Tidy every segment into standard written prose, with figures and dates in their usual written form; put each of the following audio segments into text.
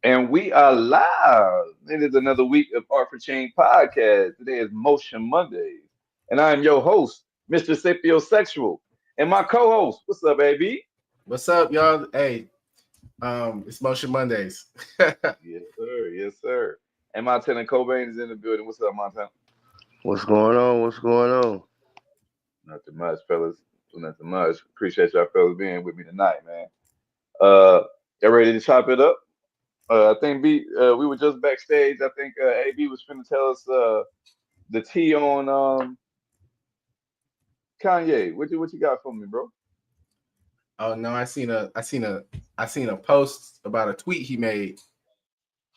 And we are live. It is another week of Art for Change podcast. Today is Motion Mondays. And I am your host, Mr. Sapiosexual. And my co-host, what's up, AB? What's up, y'all? Hey, it's Motion Mondays. Yes, sir. Yes, sir. And Montana Cobain is in the building. What's up, Montana? What's going on? What's going on? Nothing much, fellas. Nothing much. Appreciate y'all fellas being with me tonight, man. Uh, y'all ready to chop it up? I think we were just backstage. I think AB was finna tell us the tea on Kanye. What you got for me, bro? Oh no, I seen a post about a tweet he made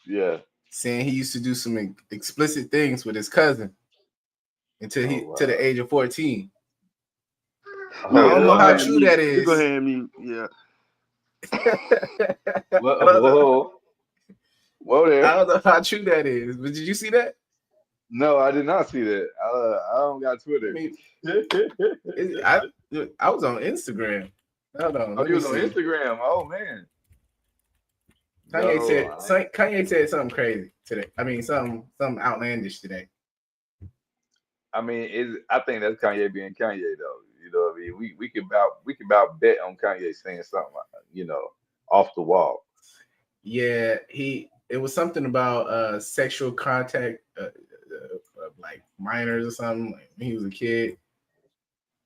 Yeah. saying he used to do some explicit things with his cousin until Oh he to the wow. age of 14. Oh I Yeah, don't know go how ahead wow. and true mute. that You go is. ahead and mute. Yeah. Whoa, I don't know. whoa, whoa I there. don't know how true that is. But did you see that? No, I did not see that. I don't got I Twitter. mean, it, I I was on Instagram. Hold on, Oh, let you me was on see. Instagram. Oh man. Kanye No, said Kanye said something crazy today. I mean, something outlandish today. I mean, I think that's Kanye being Kanye though. You know what I mean? We can about bet on Kanye saying something, off the wall. Yeah, it was something about sexual contact, like minors or something. Like when he was a kid,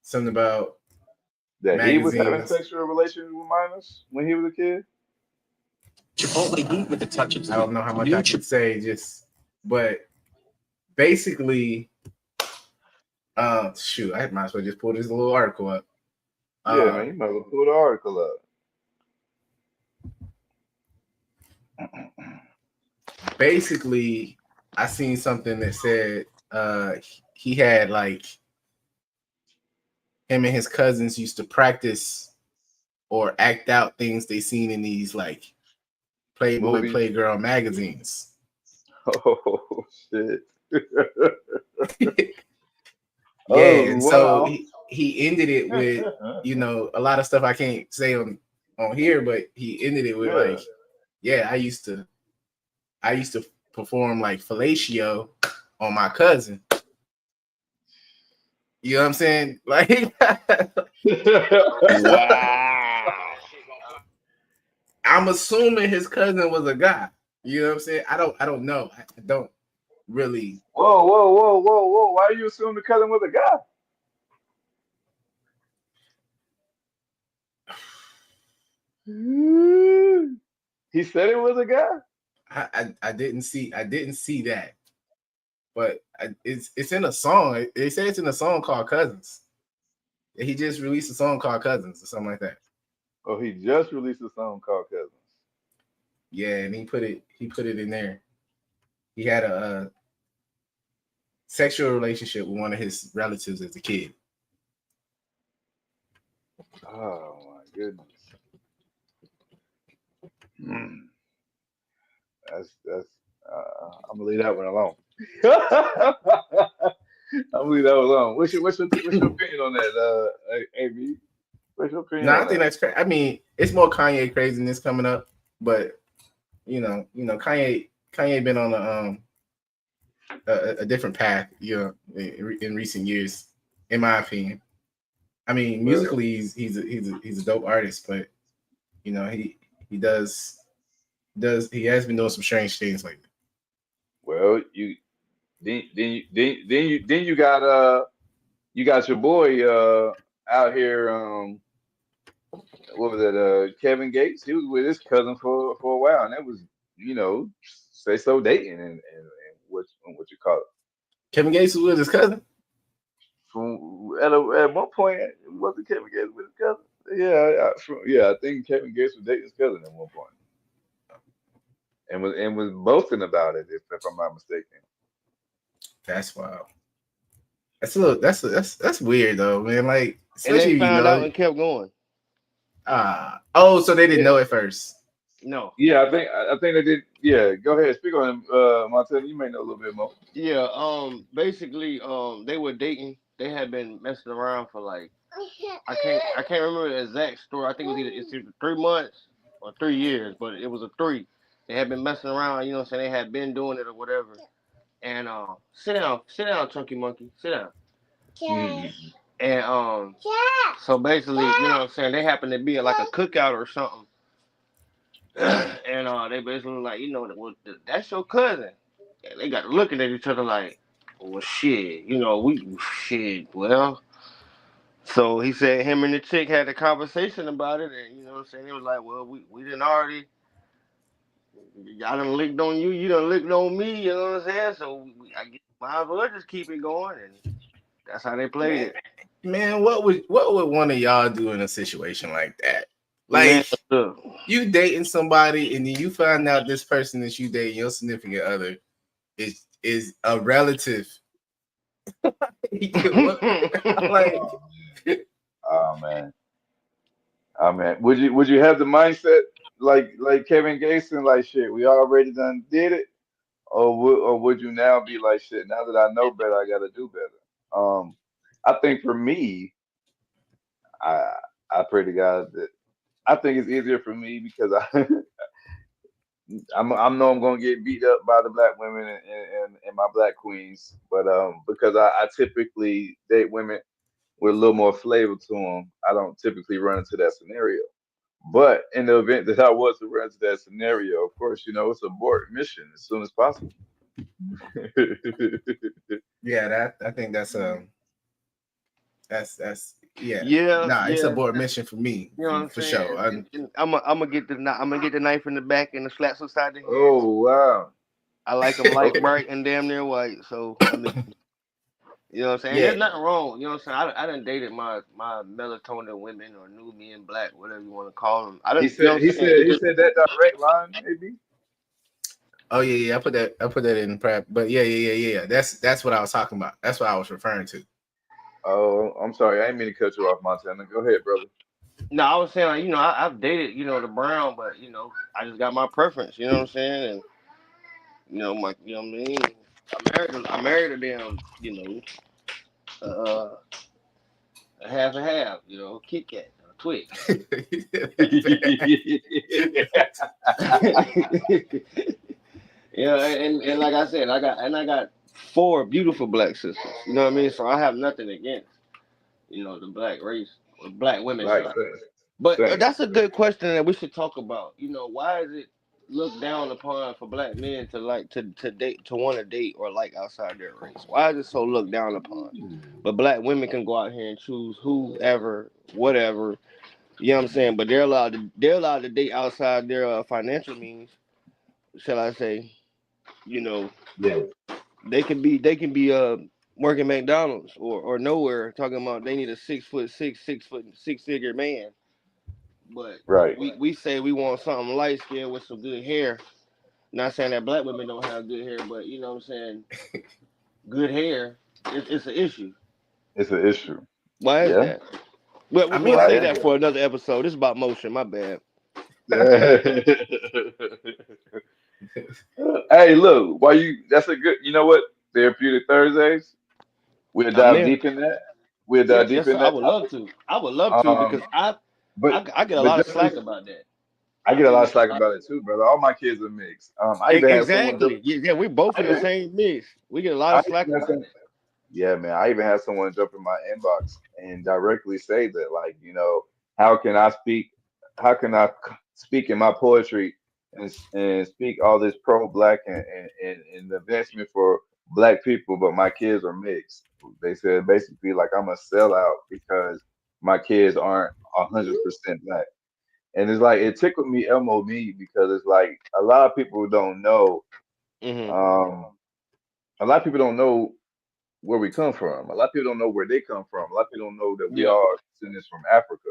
something about That he was having magazines. sexual relations with minors when he was a kid. Chipotle heat with a touch of I don't know how much I could say, just but basically, shoot, I might as well just pull this little article up. Yeah, Uh, man, you might as well pull the article up. basically, I seen something that said he had like him and his cousins used to practice or act out things they seen in these like Playboy Movies. Playgirl magazines. Oh shit. Yeah, Oh and so wow. he ended it with a lot of stuff I can't say on here, but he ended it with Yeah. like, yeah, I used to perform like fellatio on my cousin. You know what I'm saying? Like Wow. I'm assuming his cousin was a guy. You know what I'm saying? I don't know. I don't really. Whoa, whoa, whoa, whoa, whoa. Why you assume the cousin was a guy? He said it was a guy. I didn't see that, but it's in a song. They say it's in a song called Cousins. He just released a song called Cousins or something like that. Oh, he just released a song called Cousins. Yeah, and he put it in there. He had a sexual relationship with one of his relatives as a kid. Oh my goodness. Hmm. That's. I'm gonna leave that one alone. I'm gonna leave that one alone. What's your opinion on that, AB? What's your opinion No, I on think that? that's crazy. I mean, it's more Kanye craziness coming up, but Kanye been on a different path, in recent years, in my opinion. I mean, Well, musically, he's a dope artist, but he he has been doing some strange things lately. well, you got your boy out here. What was it? Kevin Gates. He was with his cousin for a while, and that was say so dating and what you call it. Kevin Gates was with his cousin. At one point, wasn't Kevin Gates with his cousin? Yeah, I think Kevin Gates was dating his cousin at one point, and was boasting about it, if I'm not mistaken. That's wild. That's weird though, man. Like, And they especially if found out and kept going. so they didn't Yeah, know at first. No. yeah, I think they did. Yeah, go ahead, speak on him, Montana. You may know a little bit more. Yeah. Basically, they were dating. They had been messing around for like I can't remember the exact story. I think it was either 3 months or 3 years, but it was a three. They had been messing around, you know what I'm saying? They had been doing it or whatever. And sit down, Chunky Monkey, sit down. Mhm. And so basically, you know what I'm saying, they happened to be at like a cookout or something. And they basically like, you know, well, that's your cousin. And they got looking at each other like, well, shit, you know, well. So he said him and the chick had a conversation about it, and you know what I'm saying? It was like, well, we didn't already, y'all done licked on you, you done licked on me, you know what I'm saying? So I guess might as well just keep it going, and that's how they played it. Man, what would one of y'all do in a situation like that? Man, Like, look. you dating somebody and then you find out this person that you dating, your significant other, is a relative. Like, Oh man. Oh man. Would you have the mindset like Kevin Gason, like shit, we already done did it? Or would you now be like shit, now that I know better, I gotta do better? I think for me, I I pray to God that I think it's easier for me because I know I'm gonna get beat up by the black women and my black queens, but because I typically date women with a little more flavor to them, I don't typically run into that scenario. But in the event that I was to run into that scenario, of course, it's abort mission as soon as possible. yeah, that I think that's yeah. Yeah, Nah, it's yeah. abort mission for me, You know what I'm for saying? sure. I'm gonna get the knife in the back and the slaps upside the head. Oh wow. I like them light Okay. bright and damn near white. So I mean, you know what I'm saying? Yeah. There's nothing wrong. You know what I'm saying? I done dated my melatonin women or new me in black, whatever you want to call them. I He didn't. You know said what he I'm saying? said he said that direct line, maybe. Oh yeah. I put that in prep. But yeah. That's what I was talking about. That's what I was referring to. Oh, I'm sorry, I didn't mean to cut you off, Montana. Go ahead, brother. No, I was saying like, I've dated, the brown, but I just got my preference, you know what I'm saying? And you know what I mean? I married a damn, uh a half and half, Kit Kat, Twix. And like I said, I got four beautiful black sisters. You know what I mean? So I have nothing against, the black race or black women, Like should I same, say. But same. that's a good question that we should talk about. Why is it looked down upon for black men to like to date, to want to date or like outside their race? Why is it so looked down upon? But black women can go out here and choose whoever, whatever. You know what I'm saying? But they're allowed to date outside their financial means, shall I say? You know, Yeah. they can be working McDonald's or nowhere, talking about they need a 6'6", 6 figure man. But Right. we say we want something light skinned with some good hair. Not saying that black women don't have good hair, but you know what I'm saying, good hair, it's an issue. It's an issue. Why is Yeah. that? Well, I mean, we'll Why say is that for another episode. This is about motion. My bad. that? Hey, look, why you that's a good you know what? Therapeutic Thursdays. We'll I'm dive in. deep in that. We'll Yeah, dive deep yes, sir. in I that would love topic. to. I would love to because Um, but I get a but lot of just slack as about that. I I get a lot do of get a slack lot. about it too, brother. All my kids are mixed. I even had someone jump. Exactly. Yeah, we both I in the even, same mix. We get a lot I of slack even had about some. Yeah, man. I even had someone jump in my inbox and directly say that, like, how can I speak? How can I speak in my poetry and speak all this pro-black and advancement for black people, but my kids are mixed? They said basically like I'm a sellout because my kids aren't 100% black, and it's like it tickled me, me because it's like a lot of people don't know. that. Um, a lot of people don't know where we come from. A lot of people don't know where they come from. A lot of people don't know that we Yeah. are descendants from Africa.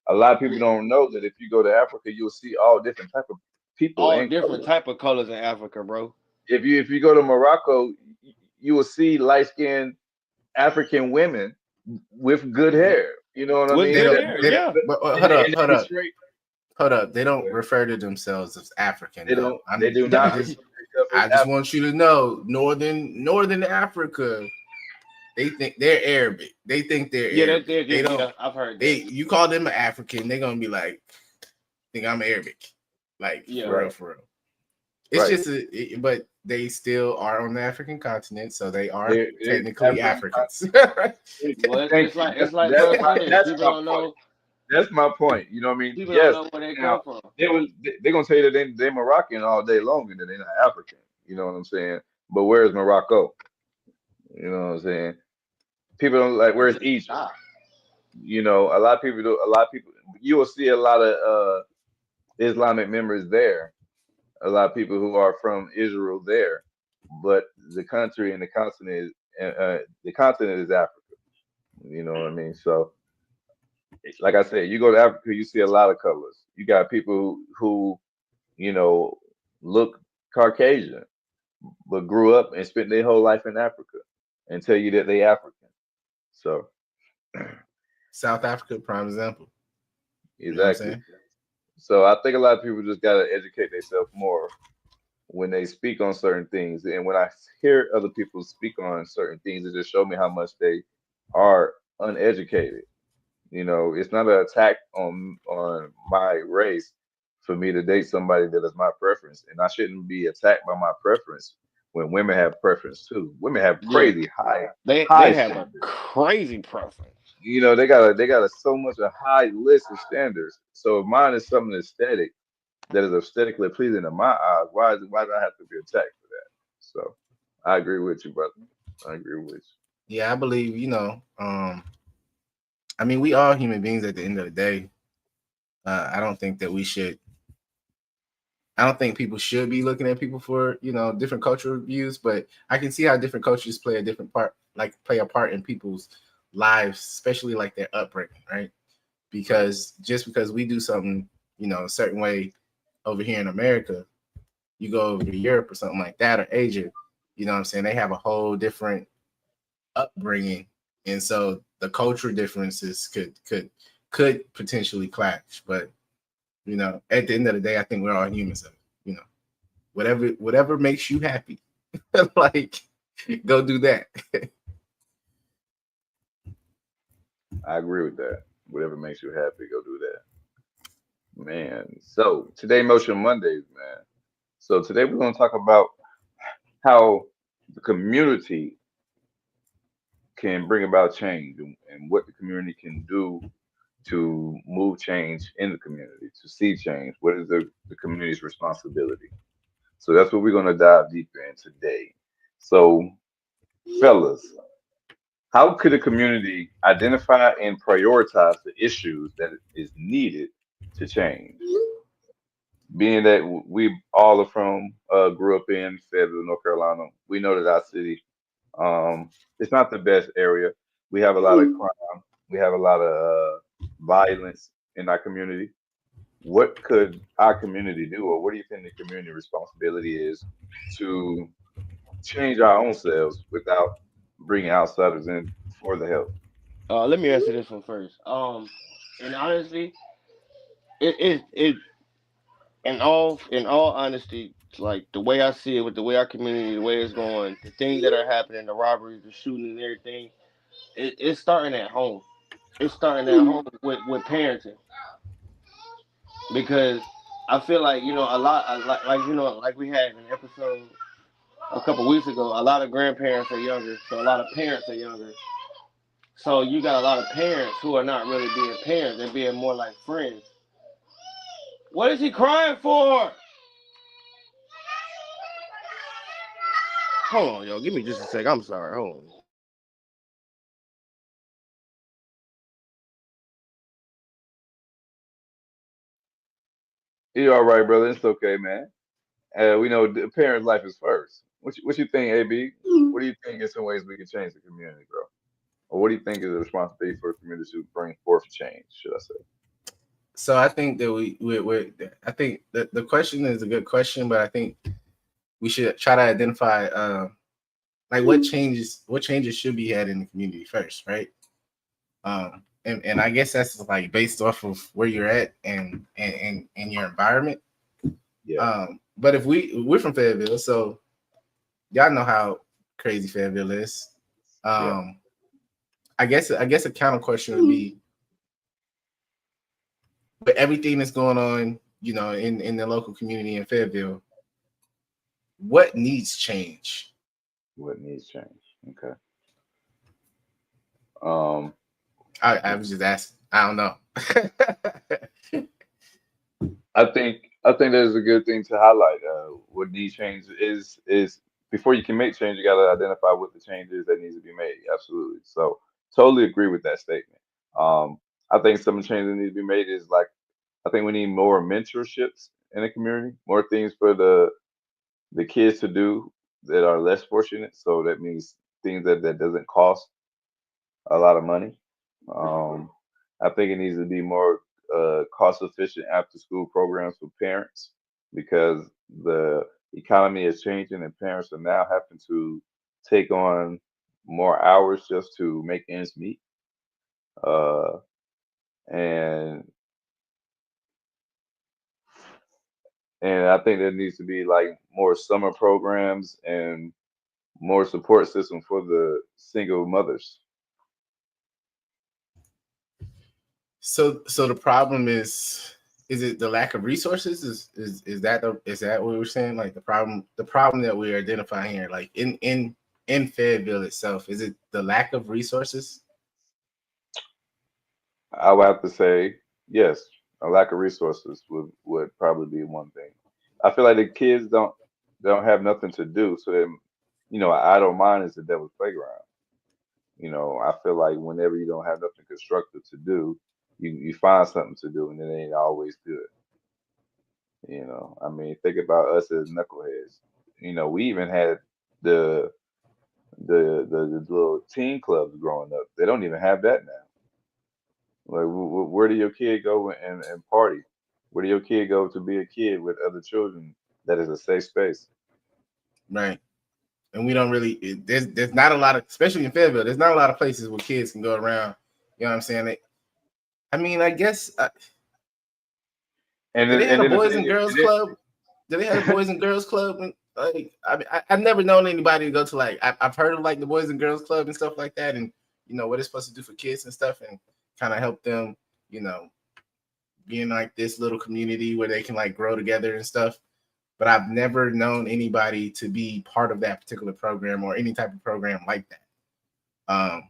A lot of people don't know that if you go to Africa, you'll see all different type of people All and different colors. type of colors in Africa, bro. If you go to Morocco, you will see light skinned African women with good hair. You know what I With they mean? good don't. hair, yeah. But And they, and hold they be up. straight. They don't refer to themselves as African They though. don't. They do not refer to themselves I as just want you to know, northern Africa, they think they're Arabic. They think they're Yeah, Arabic. They don't. yeah. I've heard They that. you call them an African, they're gonna be like, think I'm Arabic, like Yeah. Right. for real. It's Right. just, but they still are on the African continent, so they are They're technically African. Africans. Well, Thank you. it's like bro said, That's people my don't point. know That's my point. You know what I mean? people don't Yes. know where they Now come from. they're gonna say that they're Moroccan all day long and that they're not African. You know what I'm saying? But where's Morocco? You know what I'm saying? People don't like where's Egypt? Stop. You know, a lot of people do. A lot of people. You will see a lot of Islamic members there. A lot of people who are from Israel there, but the country and the continent is Africa. You know what I mean? So, like I said, you go to Africa, you see a lot of colors. You got people who you know look Caucasian, but grew up and spent their whole life in Africa, and tell you that they African. So, South Africa, prime example. You know what I'm exactly. saying? So I think a lot of people just gotta educate themselves more when they speak on certain things. And when I hear other people speak on certain things, it just show me how much they are uneducated. You know, it's not an attack on my race for me to date somebody that is my preference, and I shouldn't be attacked by my preference when women have preference too. Women have Yeah, crazy high they have a standards. crazy preference. You know, they got so much a high list of standards. So if mine is something aesthetic that is aesthetically pleasing in my eyes, why do I have to be attacked for that? So I agree with you, brother. I agree with Yeah, I believe, I mean, we all human beings at the end of the day. I don't think that we should. I don't think people should be looking at people for different cultural views, but I can see how different cultures play a different part, like play a part in people's lives, especially like their upbringing, right? Because just because we do something, a certain way over here in America, you go over to Europe or something like that, or Asia, you know what I'm saying? They have a whole different upbringing, and so the cultural differences could potentially clash. But at the end of the day, I think we're all humans. So, whatever makes you happy, like go do that. I agree with that. Whatever makes you happy, go do that. Man. So today Motion Mondays, man. So today we're gonna talk about how the community can bring about change and what the community can do to move change in the community, to see change. What is the community's responsibility? So that's what we're going to dive deeper in today. So, fellas, how could a community identify and prioritize the issues that is needed to change? Being that we all are from, grew up in Fayetteville, North Carolina, we know that our city, it's not the best area. We have a lot of crime. We have a lot of violence in our community. What could our community do, or what do you think the community responsibility is to change our own selves without bringing outsiders in for the help? Let me answer this one first. And honestly, it in all honesty, like the way I see it, with the way our community, the way it's going, the things that are happening, the robberies, the shooting, and everything, it's starting at home. It's starting at home with parenting, because I feel like like we had an episode a couple weeks ago. A lot of grandparents are younger, so a lot of parents are younger. So you got a lot of parents who are not really being parents; they're being more like friends. What is he crying for? Hold on, yo. Give me just a sec. I'm sorry. Hold on. You're all right, brother. It's okay, man. We know the parents' life is first. What you think, AB? What do you think in some ways we can change the community, bro? Or what do you think is the responsibility for the community to bring forth change? Should I say? So I think that I think that the question is a good question, but I think we should try to identify like what changes should be had in the community first, right? And I guess that's like based off of where you're at and your environment. Yeah. But if we're from Fayetteville, so y'all know how crazy Fayetteville is. Yeah. I guess a counter question would be, but everything that's going on, in the local community in Fayetteville, what needs change? What needs change? Okay. I was just asking. I don't know. I think that's a good thing to highlight. What needs change is before you can make change, you got to identify what the change is that needs to be made. Absolutely. So totally agree with that statement. Um, I think some of the changes that need to be made is like I think we need more mentorships in the community, more things for the kids to do that are less fortunate. So that means things that doesn't cost a lot of money. Um, I think it needs to be more cost efficient after school programs for parents because the economy is changing and parents are now having to take on more hours just to make ends meet. Uh, and and I think there needs to be like more summer programs and more support system for the single mothers. So the problem is it the lack of resources? Is that what we're saying? Like the problem that we're identifying here, like in Fayetteville itself, is it the lack of resources? I would have to say yes. A lack of resources would probably be one thing. I feel like the kids don't have nothing to do, so then idle mind is the devil's playground. I feel like whenever you don't have nothing constructive to do, you find something to do, and it ain't always good. I mean, think about us as knuckleheads. We even had the the little teen clubs growing up. They don't even have that now. Like, where do your kid go and party? Where do your kid go to be a kid with other children that is a safe space? Right. And we don't really there's not a lot of, especially in Fayetteville, there's not a lot of places where kids can go around. You know what I'm saying? I mean, I guess And did then, they have and a then the boys thing and is, girls club? Did they have a boys and girls club? Like, I mean, I've never known anybody to go to like I've heard of like the boys and girls club and stuff like that, and what it's supposed to do for kids and stuff, and kind of help them, you know, be in like this little community where they can like grow together and stuff. But I've never known anybody to be part of that particular program or any type of program like that.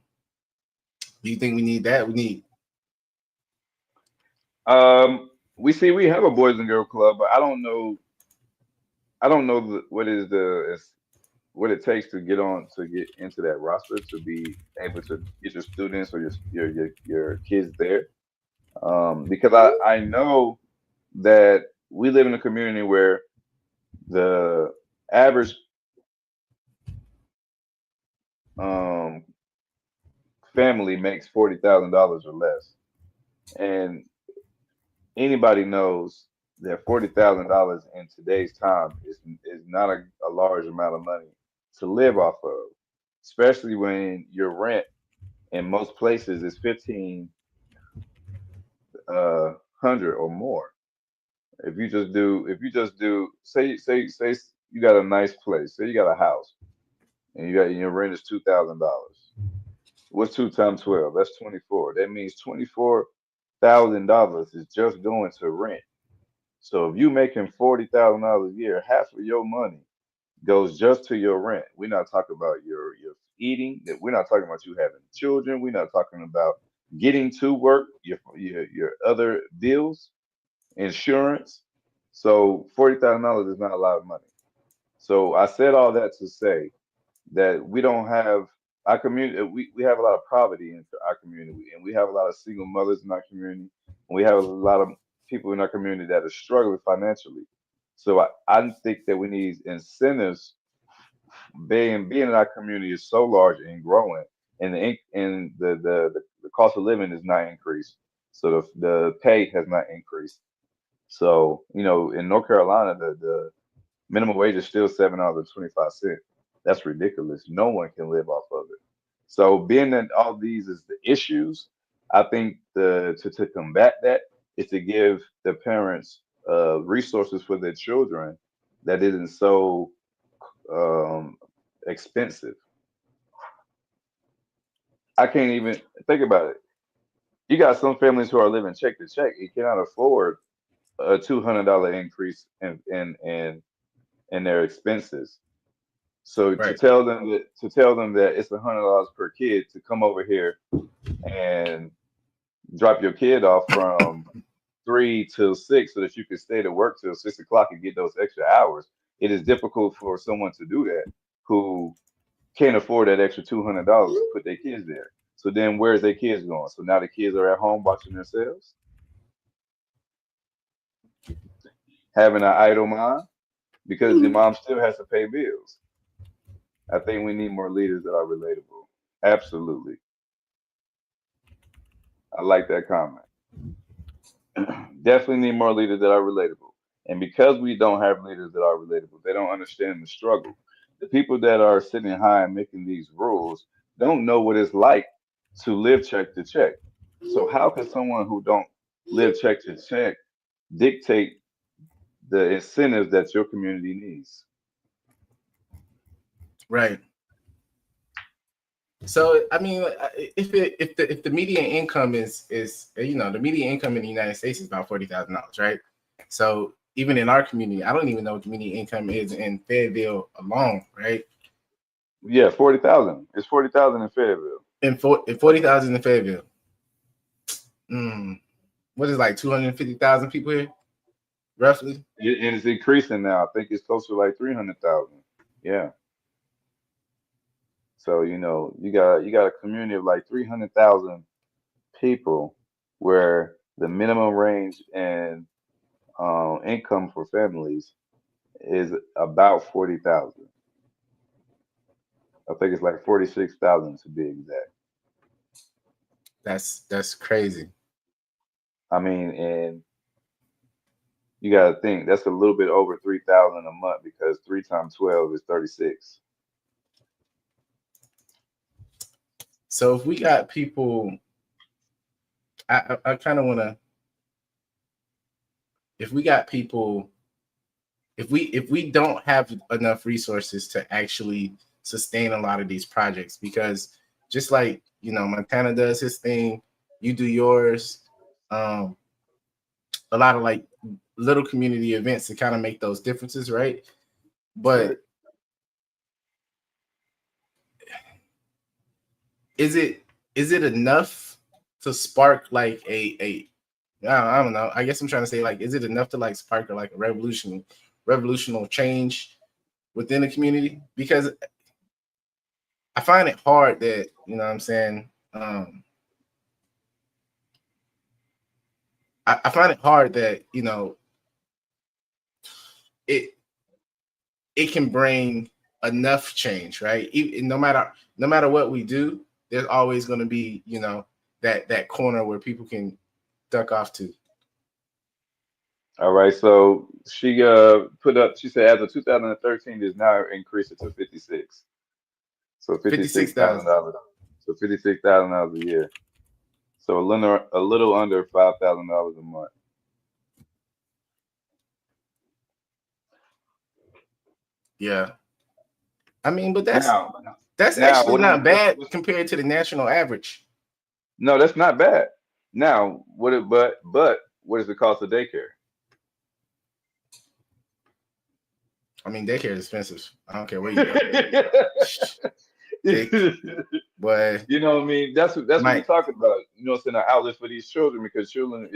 Do you think we need that? We need we have a boys and girl club, but I don't know what it takes to get into that roster to be able to get your students or your kids there. Because I know that we live in a community where the average um, family makes $40,000 or less, and anybody knows that $40,000 in today's time is not a large amount of money to live off of, especially when your rent in most places is 1,500 or more. If you just do say you got a nice place, say you got a house and your rent is $2,000. What's 2 times 12? That's 24. That means $24,000 is just going to rent. So if you making $40,000 a year, half of your money goes just to your rent. We're not talking about your eating. We're not talking about you having children. We're not talking about getting to work, your other bills, insurance. So $40,000 is not a lot of money. So I said all that to say that we don't have our community. We have a lot of poverty in our community, and we have a lot of single mothers in our community, and we have a lot of people in our community that are struggling financially. So I think that we need incentives. Being in our community is so large and growing, and the cost of living is not increased. So the pay has not increased. So in North Carolina, the minimum wage is still $7.25. That's ridiculous. No one can live off of it. So being that all these is the issues, I think to combat that is to give the parents resources for their children that isn't so um, expensive. I can't even think about it. You got some families who are living check to check. You cannot afford a $200 increase in and their expenses. So Right. to tell them that it's $100 per kid to come over here and drop your kid off from 3 till 6 so that you can stay to work till 6 o'clock and get those extra hours. It is difficult for someone to do that who can't afford that extra $200 to put their kids there. So then where's their kids going? So now the kids are at home watching themselves, having an idle mind because the mom still has to pay bills. I think we need more leaders that are relatable. Absolutely. I like that comment. Definitely need more leaders that are relatable. And because we don't have leaders that are relatable, they don't understand the struggle. The people that are sitting high and making these rules don't know what it's like to live check to check. So how can someone who don't live check to check dictate the incentives that your community needs? Right. So I mean, if the median income is the median income in the United States is about $40,000, right? So even in our community, I don't even know what the median income is in Fayetteville alone, right? Yeah, 40,000. It's 40,000 in Fayetteville. And 40,000 in Fayetteville. What is like 250,000 people here, roughly? And it's increasing now. I think it's close to like 300,000. Yeah. So you got a community of like 300,000 people where the minimum range and income for families is about 40,000. I think it's like 46,000 to be exact. That's crazy. I mean, and you got to think that's a little bit over 3,000 a month because 3 times 12 is 36. So if we got people, I kind of want to. If we got people, if we don't have enough resources to actually sustain a lot of these projects, because just like Montana does his thing, you do yours. A lot of like little community events to kind of make those differences, right? But is it enough to spark like a I don't know. I guess I'm trying to say, like, is it enough to like spark like a revolutionary change within the community? Because I find it hard that, what I'm saying, I find it hard that, it can bring enough change, right? No matter what we do, there's always going to be, that corner where people can duck off to. All right, so she put up. She said as of 2013, is now increased to 56. So $56,000. So $56,000 a year. So a little under $5,000 a month. Yeah, I mean, but that's Now, actually what not bad compared to the national average. No, that's not bad. Now, but what is the cost of daycare? I mean, daycare is expensive. I don't care where you go. But you know what I mean? That's what we're talking about. It's an outlet for these children because children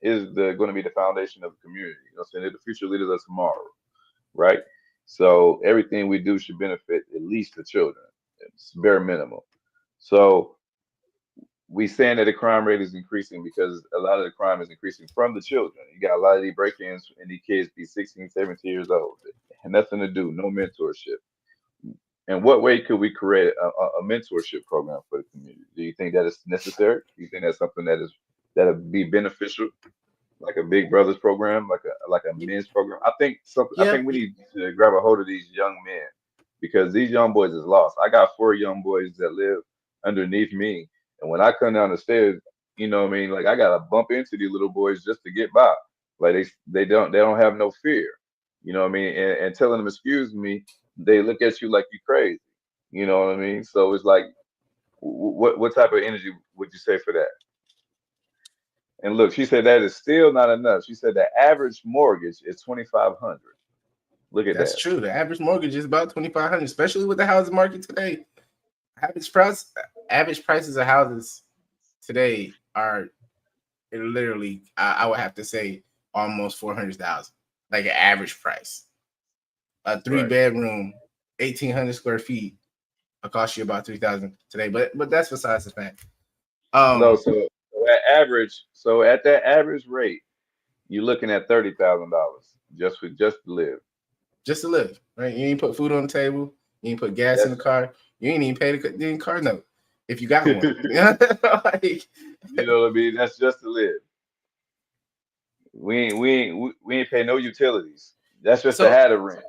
is going to be the foundation of the community. They're the future leaders of tomorrow, right? So everything we do should benefit at least the children. It's bare minimum. So we saying that the crime rate is increasing because a lot of the crime is increasing from the children. You got a lot of these break-ins and these kids be 16, 17 years old. And nothing to do, no mentorship. In what way could we create a mentorship program for the community? Do you think that is necessary? Do you think that's something that'd be beneficial, like a Big Brothers program, like a men's program? I think we need to grab a hold of these young men because these young boys is lost. I got 4 young boys that live underneath me, and when I come down the stairs, like I gotta bump into these little boys just to get by. Like they don't have no fear, and telling them excuse me, they look at you like you crazy. You know what I mean? So it's like, what type of energy would you say for that? And look, she said that is still not enough. She said the average mortgage is $2,500. Look at That's that. true. The average mortgage is about 2,500, especially with the housing market today. Average prices of houses today are literally, I would have to say, almost 400,000, like an average price. A 3-bedroom, 1,800 square feet, will cost you about 3,000 today. But that's besides the fact. No, so at that average rate, you're looking at $30,000 just to live. Just to live, right? You ain't put food on the table. You ain't put gas in the car. You ain't even pay the car note if you got one. Like, You know what I mean? That's just to live. We ain't pay no utilities. That's just to so, have the rent.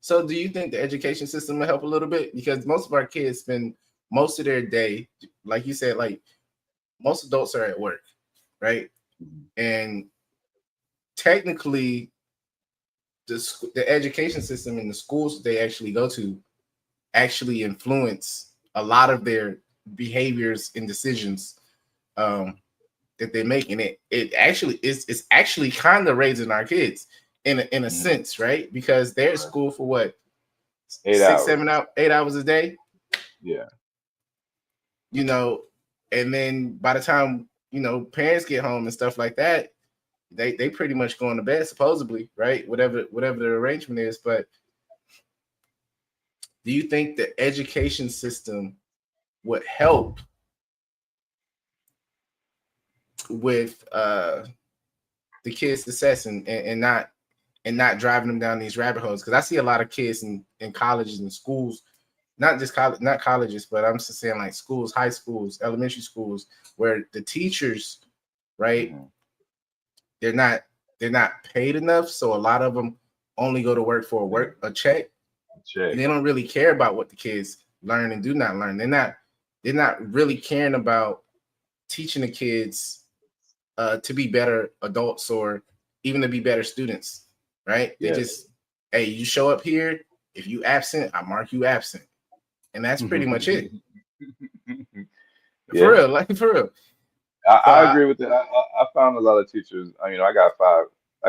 so do you think the education system will help a little bit? Because most of our kids spend most of their day, like you said, like most adults are at work, right? And technically, the education system and the schools they actually go to actually influence a lot of their behaviors and decisions that they make, and it actually is it's actually kind of raising our kids in a sense, right? Because they're at school for what, 8 6, hours. 7 hours, 8 hours a day, Yeah. you know, and then by the time parents get home and stuff like that, they pretty much going to bed supposedly, right? Whatever the arrangement is. But do you think the education system would help with the kids' success and not driving them down these rabbit holes? Because I see a lot of kids in colleges and schools, not colleges, but I'm just saying like schools, high schools, elementary schools, where the teachers, right, they're not paid enough, so a lot of them only go to work for a check. And they don't really care about what the kids learn and do not learn. They're not really caring about teaching the kids to be better adults or even to be better students, right? They just, hey, you show up here. If you absent, I mark you absent, and that's pretty much it. For real, like for real. I agree with that. I found a lot of teachers. I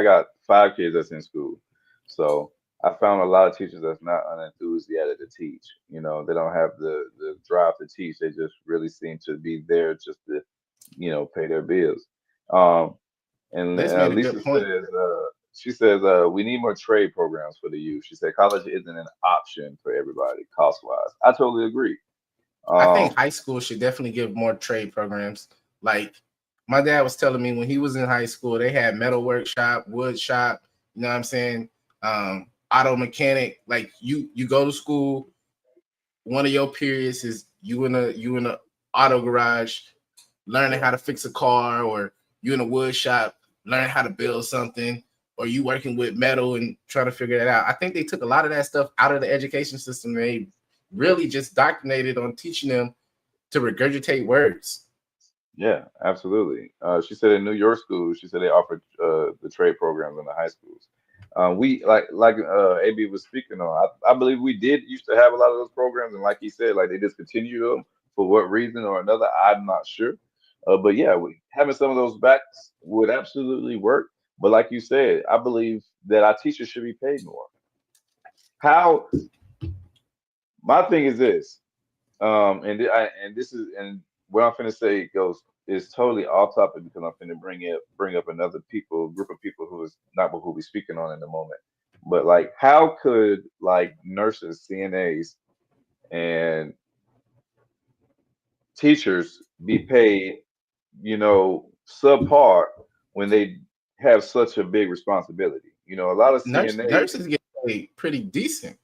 got five kids that's in school, so I found a lot of teachers that's not unenthusiastic to teach. They don't have the drive to teach. They just really seem to be there just to, pay their bills. And Liz made a Lisa good point. says, we need more trade programs for the youth. She said college isn't an option for everybody cost wise. I totally agree. I think high school should definitely give more trade programs. Like my dad was telling me when he was in high school, they had metal workshop, wood shop, you know what I'm saying? Auto mechanic. Like you go to school, one of your periods is you in a auto garage learning how to fix a car, or you in a wood shop learning how to build something, or you working with metal and trying to figure that out. I think they took a lot of that stuff out of the education system. They really just indoctrinated on teaching them to regurgitate words. Yeah, absolutely. She said in New York schools, she said they offered the trade programs in the high schools. We like AB was speaking on. I believe we did used to have a lot of those programs, and like he said, like they discontinued them for what reason or another. I'm not sure. But yeah, having some of those back would absolutely work. But like you said, I believe that our teachers should be paid more. How? My thing is this. And this is and what I'm finna say goes is totally off topic because I'm finna bring up another group of people who is not who we speaking on in the moment. But like, how could like nurses, CNAs, and teachers be paid, subpar when they have such a big responsibility? A lot of CNAs, Nurses get paid pretty decent.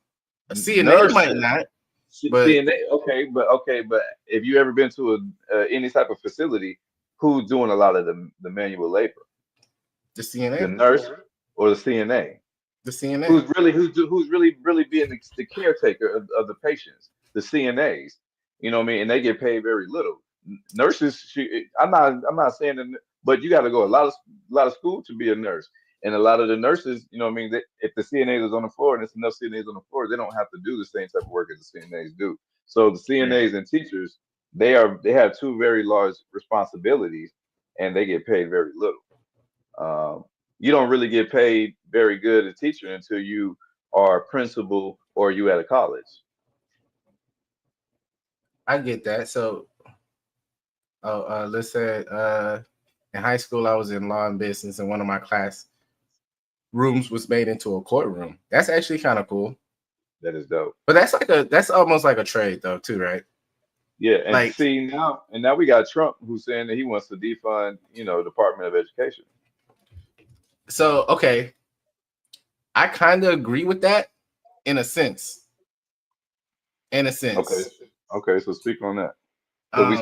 A CNA might nurses. not, but CNA, but if you ever been to any type of facility, who's doing a lot of the manual labor? the The CNA, nurse or the CNA? the CNA. Who's really being the caretaker of the patients? The CNAs, you know what I mean? And they get paid very little. Nurses, I'm not saying that, but you got to go a lot of school to be a nurse. And a lot of the nurses, you know what I mean, if the CNAs is on the floor and there's enough CNAs on the floor, they don't have to do the same type of work as the CNAs do. So the CNAs and teachers, they have two very large responsibilities, and they get paid very little. You don't really get paid very good as a teacher until you are principal or you at a college. I get that. So, let's say in high school I was in law and business, and one of my class rooms was made into a courtroom. That's actually kind of cool. That is dope. But that's almost like a trade though, too, right? Yeah, and Like, see now we got Trump who's saying that he wants to defund, Department of Education. so okay, I kind of agree with that in a sense. Okay, so speak on that. So we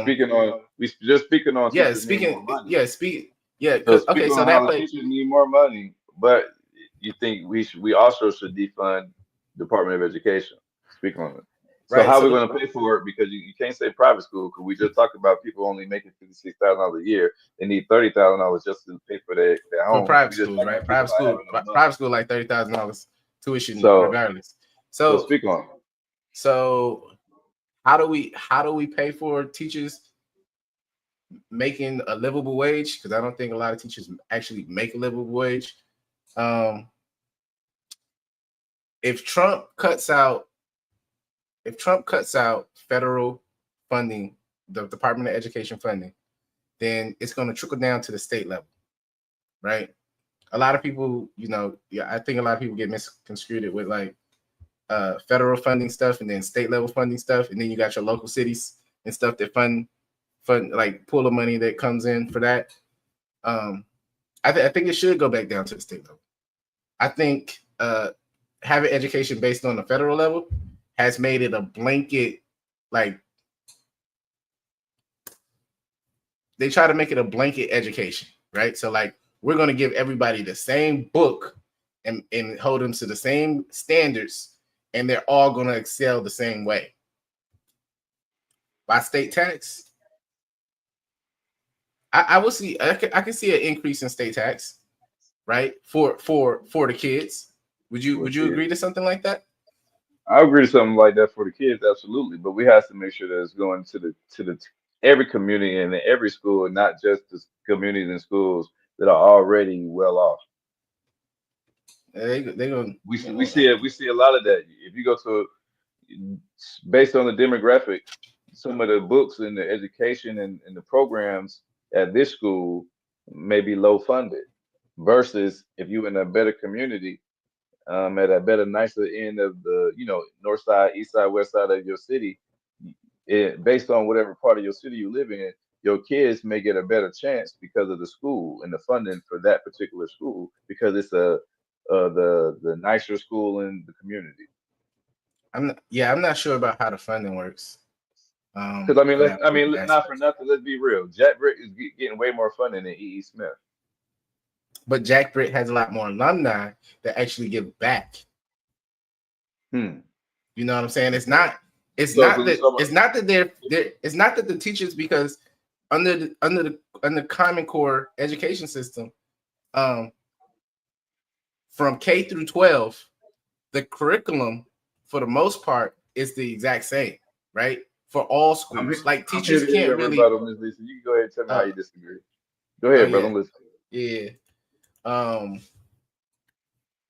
just speaking on Yeah, teachers need more money. Yeah, So okay, speaking so on that how the play. teachers need more money, but you think we also should defund Department of Education. Speak on it. So Right. how are we So going to pay for it? Because you can't say private school because we just talked about people only making $56,000 a year. They need $30,000 just to pay for their for homes. private We just schools, talking right? about people not having no money. Private school like $30,000 tuition So regardless. so So speak on it. so how do we pay for teachers making a livable wage? Because I don't think a lot of teachers actually make a livable wage. If Trump cuts out federal funding, the Department of Education funding, then it's going to trickle down to the state level, right? A lot of people, I think a lot of people get misconstrued with like federal funding stuff and then state level funding stuff, and then you got your local cities and stuff that fund like pool of money that comes in for that. I think it should go back down to the state level. I think having education based on the federal level has made it a blanket, like they try to make it a blanket education, right? So like we're going to give everybody the same book and hold them to the same standards, and they're all going to excel the same way. By state tax, I will see. I can see an increase in state tax, right? For the kids. Would you agree to something like that? I agree to something like that for the kids, absolutely. But we have to make sure that it's going to the every community and in every school, and not just the communities and schools that are already well off. They gonna. We see a lot of that. If you go to based on the demographic, some of the books and the education and the programs at this school may be low funded versus if you're in a better community, at a better, nicer end of the, north side, east side, west side of your city, based on whatever part of your city you live in, your kids may get a better chance because of the school and the funding for that particular school because it's the nicer school in the community. I'm not sure about how the funding works. Because not for nothing. Let's be real. Jack Britt is getting way more funding than E.E. Smith. But Jack Britt has a lot more alumni that actually give back. You know what I'm saying? It's not that the teachers, because under the Common Core education system, from K through 12, the curriculum for the most part is the exact same, right? For all schools. Like teachers can't really. Ms. Lisa. You can go ahead and tell me how you disagree. Go ahead, brother. Listen. Yeah.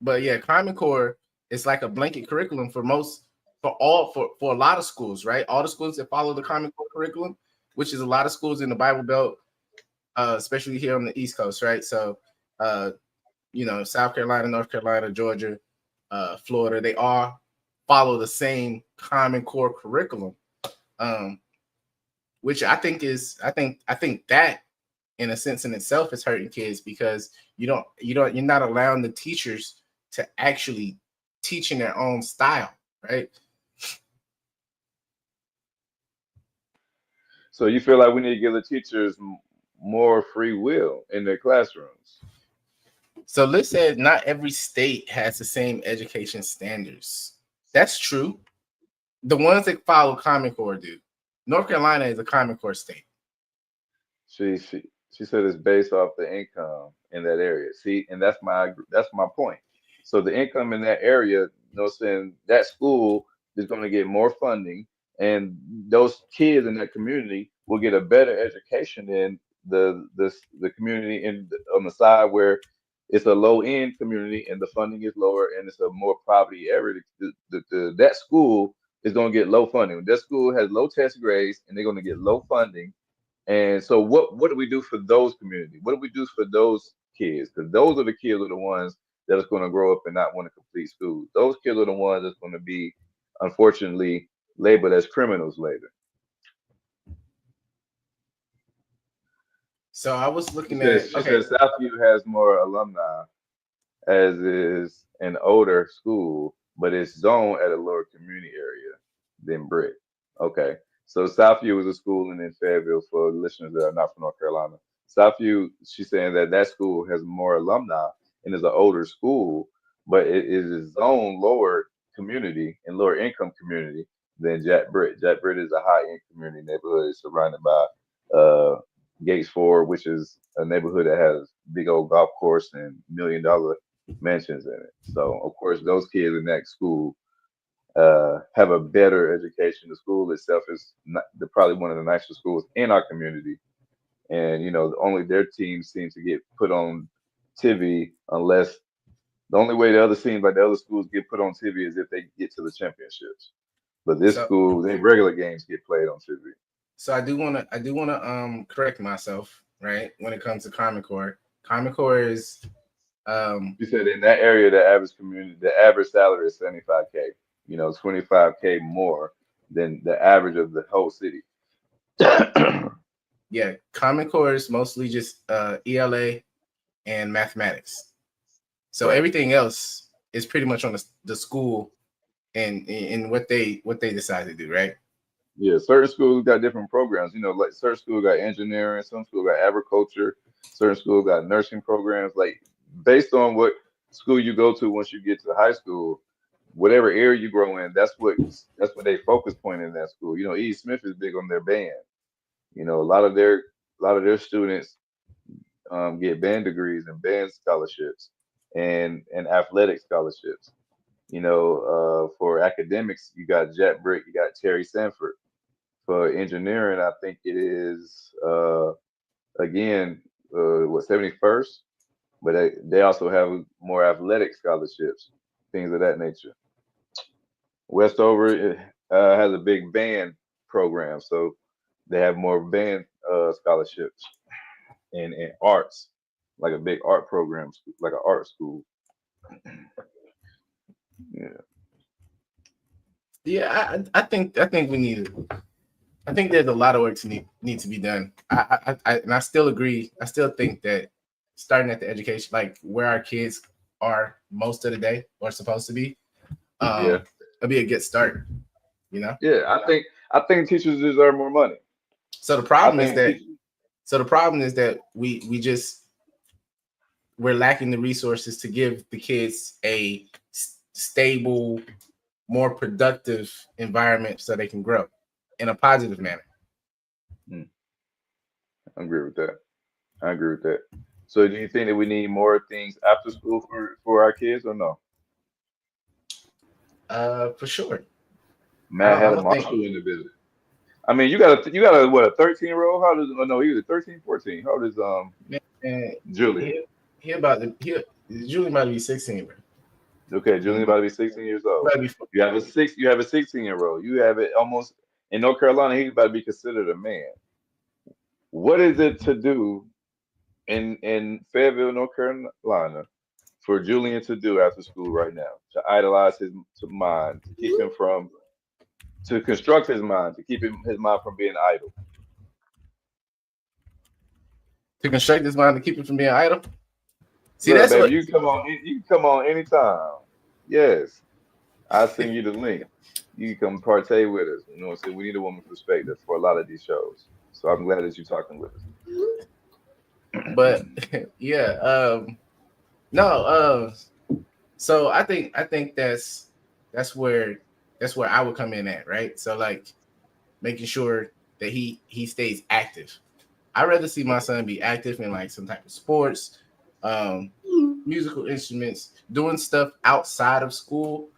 But yeah, Common Core is like a blanket curriculum for a lot of schools, right? All the schools that follow the Common Core curriculum, which is a lot of schools in the Bible Belt, especially here on the East Coast, right? So, South Carolina, North Carolina, Georgia, Florida, they all follow the same Common Core curriculum, which I think that in a sense in itself is hurting kids because you're not allowing the teachers to actually teach in their own style, right? So you feel like we need to give the teachers more free will in their classrooms? So let's say not every state has the same education standards. That's true. The ones that follow Common Core do. North Carolina is a Common Core state. She said it's based off the income in that area. See, and that's my point. So the income in that area, saying that school is going to get more funding, and those kids in that community will get a better education than the community on the side where it's a low end community and the funding is lower and it's a more poverty area. That school is going to get low funding. That school has low test grades and they're going to get low funding. And so what do we do for those communities? What do we do for those kids? Because those are the kids are the ones that is going to grow up and not want to complete school. Those kids are the ones that's going to be, unfortunately, labeled as criminals later. So I was looking She said Southview has more alumni, as is an older school, but it's zoned at a lower community area than Brick. Okay. So Southview is a school in Fayetteville for listeners that are not from North Carolina. Southview, she's saying that school has more alumni and is an older school, but it is a zone lower community and lower income community than Jack Britt. Jack Britt is a high income community neighborhood surrounded by Gates Ford, which is a neighborhood that has big old golf course and $1 million mansions in it. So of course those kids in that school have a better education. The school itself is probably one of the nicest schools in our community, and only their teams seem to get put on TV unless the only way the other teams like the other schools get put on TV is if they get to the championships. But this school, their regular games get played on TV. So I do want to correct myself, right? When it comes to Common Core is you said in that area the average salary is 75K. 25K more than the average of the whole city. Yeah, Common Core is mostly just ELA and mathematics. So everything else is pretty much on the school and in what they decide to do, right? Yeah, certain schools got different programs. Like certain schools got engineering, some schools got agriculture, certain schools got nursing programs. Like based on what school you go to once you get to high school, whatever area you grow in, that's what they focus point in that school. E. Smith is big on their band. A lot of their students get band degrees and band scholarships and athletic scholarships. For academics, you got Jet Brick, you got Terry Sanford. For engineering, I think it is again 71st, but they also have more athletic scholarships, things of that nature. Westover has a big band program, so they have more band scholarships and arts, like a big art program, like an art school. Yeah, I think we need it. I think there's a lot of work to need to be done. I still agree. I still think that starting at the education, like where our kids are most of the day or supposed to be, it'll be a good start. Yeah, I think teachers deserve more money. So the problem is that we're lacking the resources to give the kids a stable, more productive environment so they can grow in a positive manner. I agree with that. So do you think that we need more things after school for our kids or no? For sure. Matt had a Marshall in the business. I mean, you got a what, a 13-year-old? How does he was 13, 14. How old is Julian? Julian might be 16, bro. Okay, Julian about to be 16 years old. You have a 16-year-old. You have it almost in North Carolina, he's about to be considered a man. What is it to do in Fayetteville, North Carolina, for Julian to do after school right now? To idolize his mind, to keep him to construct his mind, to keep his mind from being idle. To construct his mind to keep it from being idle? See, look, that's baby, you can come on anytime. Yes. I'll send you the link. You can come partake with us. You know what I'm saying? We need a woman's perspective for a lot of these shows. So I'm glad that you're talking with us. But yeah, so I think that's where I would come in at, right? So like making sure that he stays active. I'd rather see my son be active in like some type of sports, musical instruments, doing stuff outside of school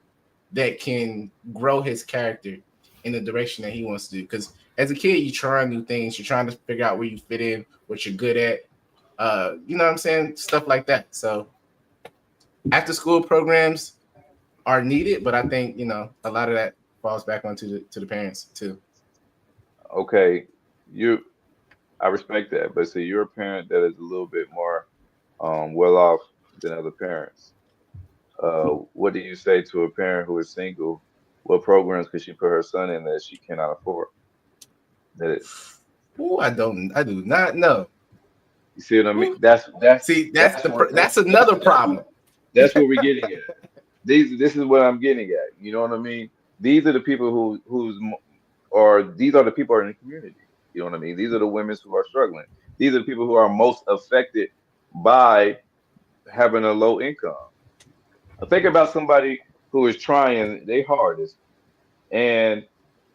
that can grow his character in the direction that he wants to do. Because as a kid, you're trying new things. You're trying to figure out where you fit in, what you're good at. You know what I'm saying? Stuff like that. So after school programs are needed, but I think a lot of that falls back onto the parents too. Okay, I respect that, but see, you're a parent that is a little bit more well off than other parents. What do you say to a parent who is single? What programs could she put her son in that she cannot afford? That Ooh, I do not know. you see what I mean? Ooh. That's See, that's what that's another problem. that's what we're getting at. This is what I'm getting at. You know what I mean? These are the people or these are the people who are in the community. You know what I mean? These are the women who are struggling. These are the people who are most affected by having a low income. Think about somebody who is trying their hardest and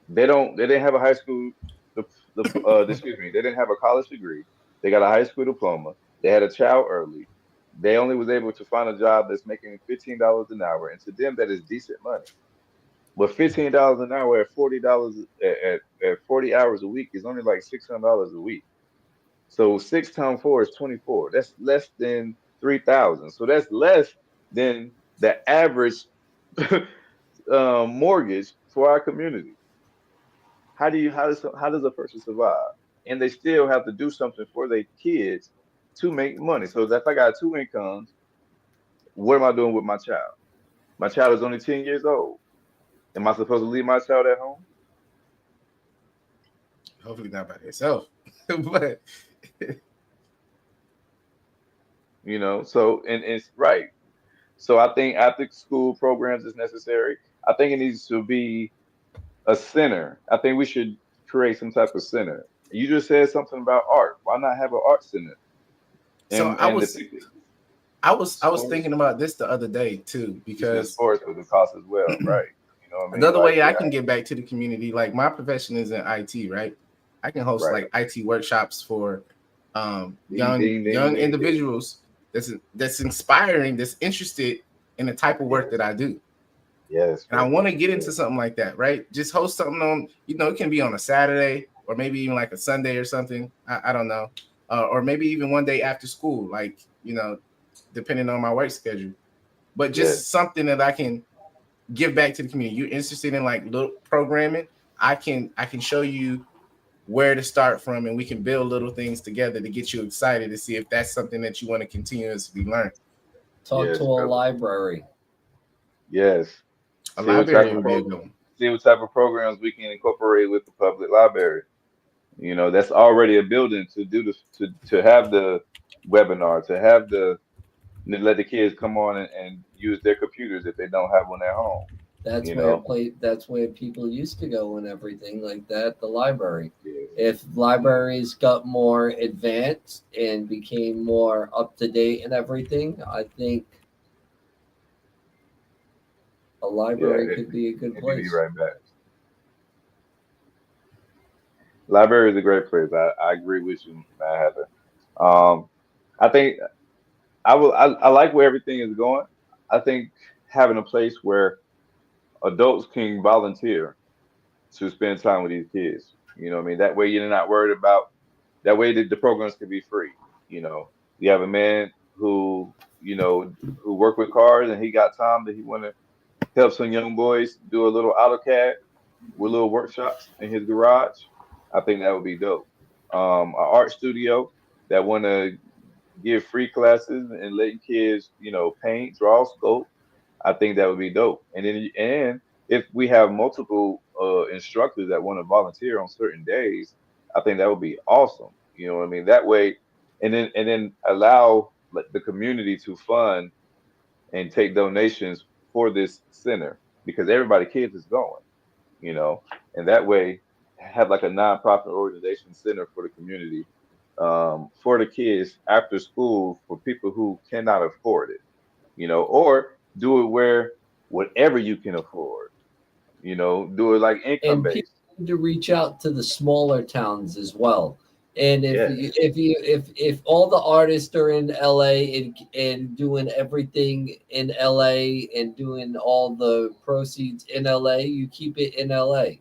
they didn't have a high school excuse me, they didn't have a college degree. They got a high school diploma. They had a child early. They only was able to find a job that's making $15 an hour, and to them that is decent money. But $15 an hour at $40 at 40 hours a week is only like $600 a week. So 6 times 4 is 24. That's less than 3,000. So that's less than the average mortgage for our community. How does a person survive? And they still have to do something for their kids to make money. So if I got two incomes, what am I doing with my child? My child is only 10 years old. Am I supposed to leave my child at home? Hopefully not by themselves. But So and it's right. So I think after school programs is necessary. I think it needs to be a center. I think we should create some type of center. You just said something about art. Why not have an art center? so And the people I was sports, thinking about this the other day too, you said because sports with the cost as well, right? You know what I mean? another Like way I yeah, can get back to the community, like my profession is in IT, right? I can host right. like IT workshops for Ding ding ding young ding ding. individuals that's inspiring, that's interested in the type of work Yes, that I do. yes, And I brother. want to get into Yes, something like that, right? Just host something on, it can be on a Saturday or maybe even like a Sunday or something. I don't know. Or maybe even one day after school, like, depending on my work schedule. But yes, just something that I can give back to the community. You're interested in like little programming. I can show you where to start from, and we can build little things together to get you excited to see if that's something that you want to continuously learn. Talk to yes, a brother. library. Yes. A See what type library of would be a good one. see what type of programs we can incorporate with the public library. That's already a building to do this to have the webinar, to have the let the kids come on and use their computers if they don't have one at home. That's You where know. play. That's where people used to go and everything like that. The library. Yeah. If libraries got more advanced and became more up to date and everything, I think a Yeah. library could be a good Let me be place. right back. Library is a great place. I agree with you, Matt Heather. Um, I think I like where everything is going. I think having a place where adults can volunteer to spend time with these kids. You know what I mean? That way you're not worried about that way the programs can be free. You know, you have a man who work with cars and he got time that he want to help some young boys do a little AutoCAD with little workshops in his garage. I think that would be dope. An art studio that want to give free classes and letting kids, paint, draw, sculpt. I think that would be dope. And if we have multiple instructors that want to volunteer on certain days, I think that would be awesome. You know what I mean? That way, and then allow like, the community to fund and take donations for this center because everybody kids is going, you know, and that way have like a nonprofit organization center for the community, for the kids after school for people who cannot afford it, or do it where whatever you can afford, do it like income And people based. need to reach out to the smaller towns as well. And if Yes, you, if all the artists are in LA and doing everything in LA and doing all the proceeds in LA, you keep it in LA.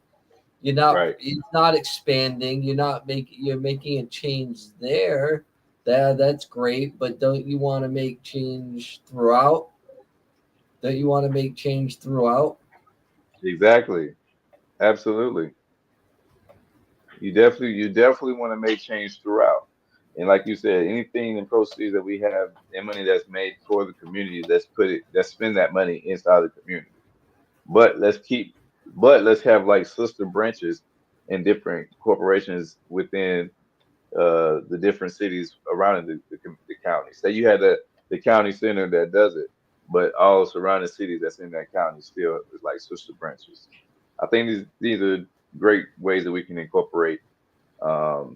right. It's not expanding. You're making a change there. That's great, but don't you want to make change throughout? Don't you want to make change throughout? Exactly. Absolutely. You definitely want to make change throughout. And like you said, anything in proceeds that we have and money that's made for the community, let's spend that money inside the community. But let's have like sister branches in different corporations within the different cities around the county. Say you had the county center that does it, but all surrounding cities that's in that county still is like sister branches. I think these are great ways that we can incorporate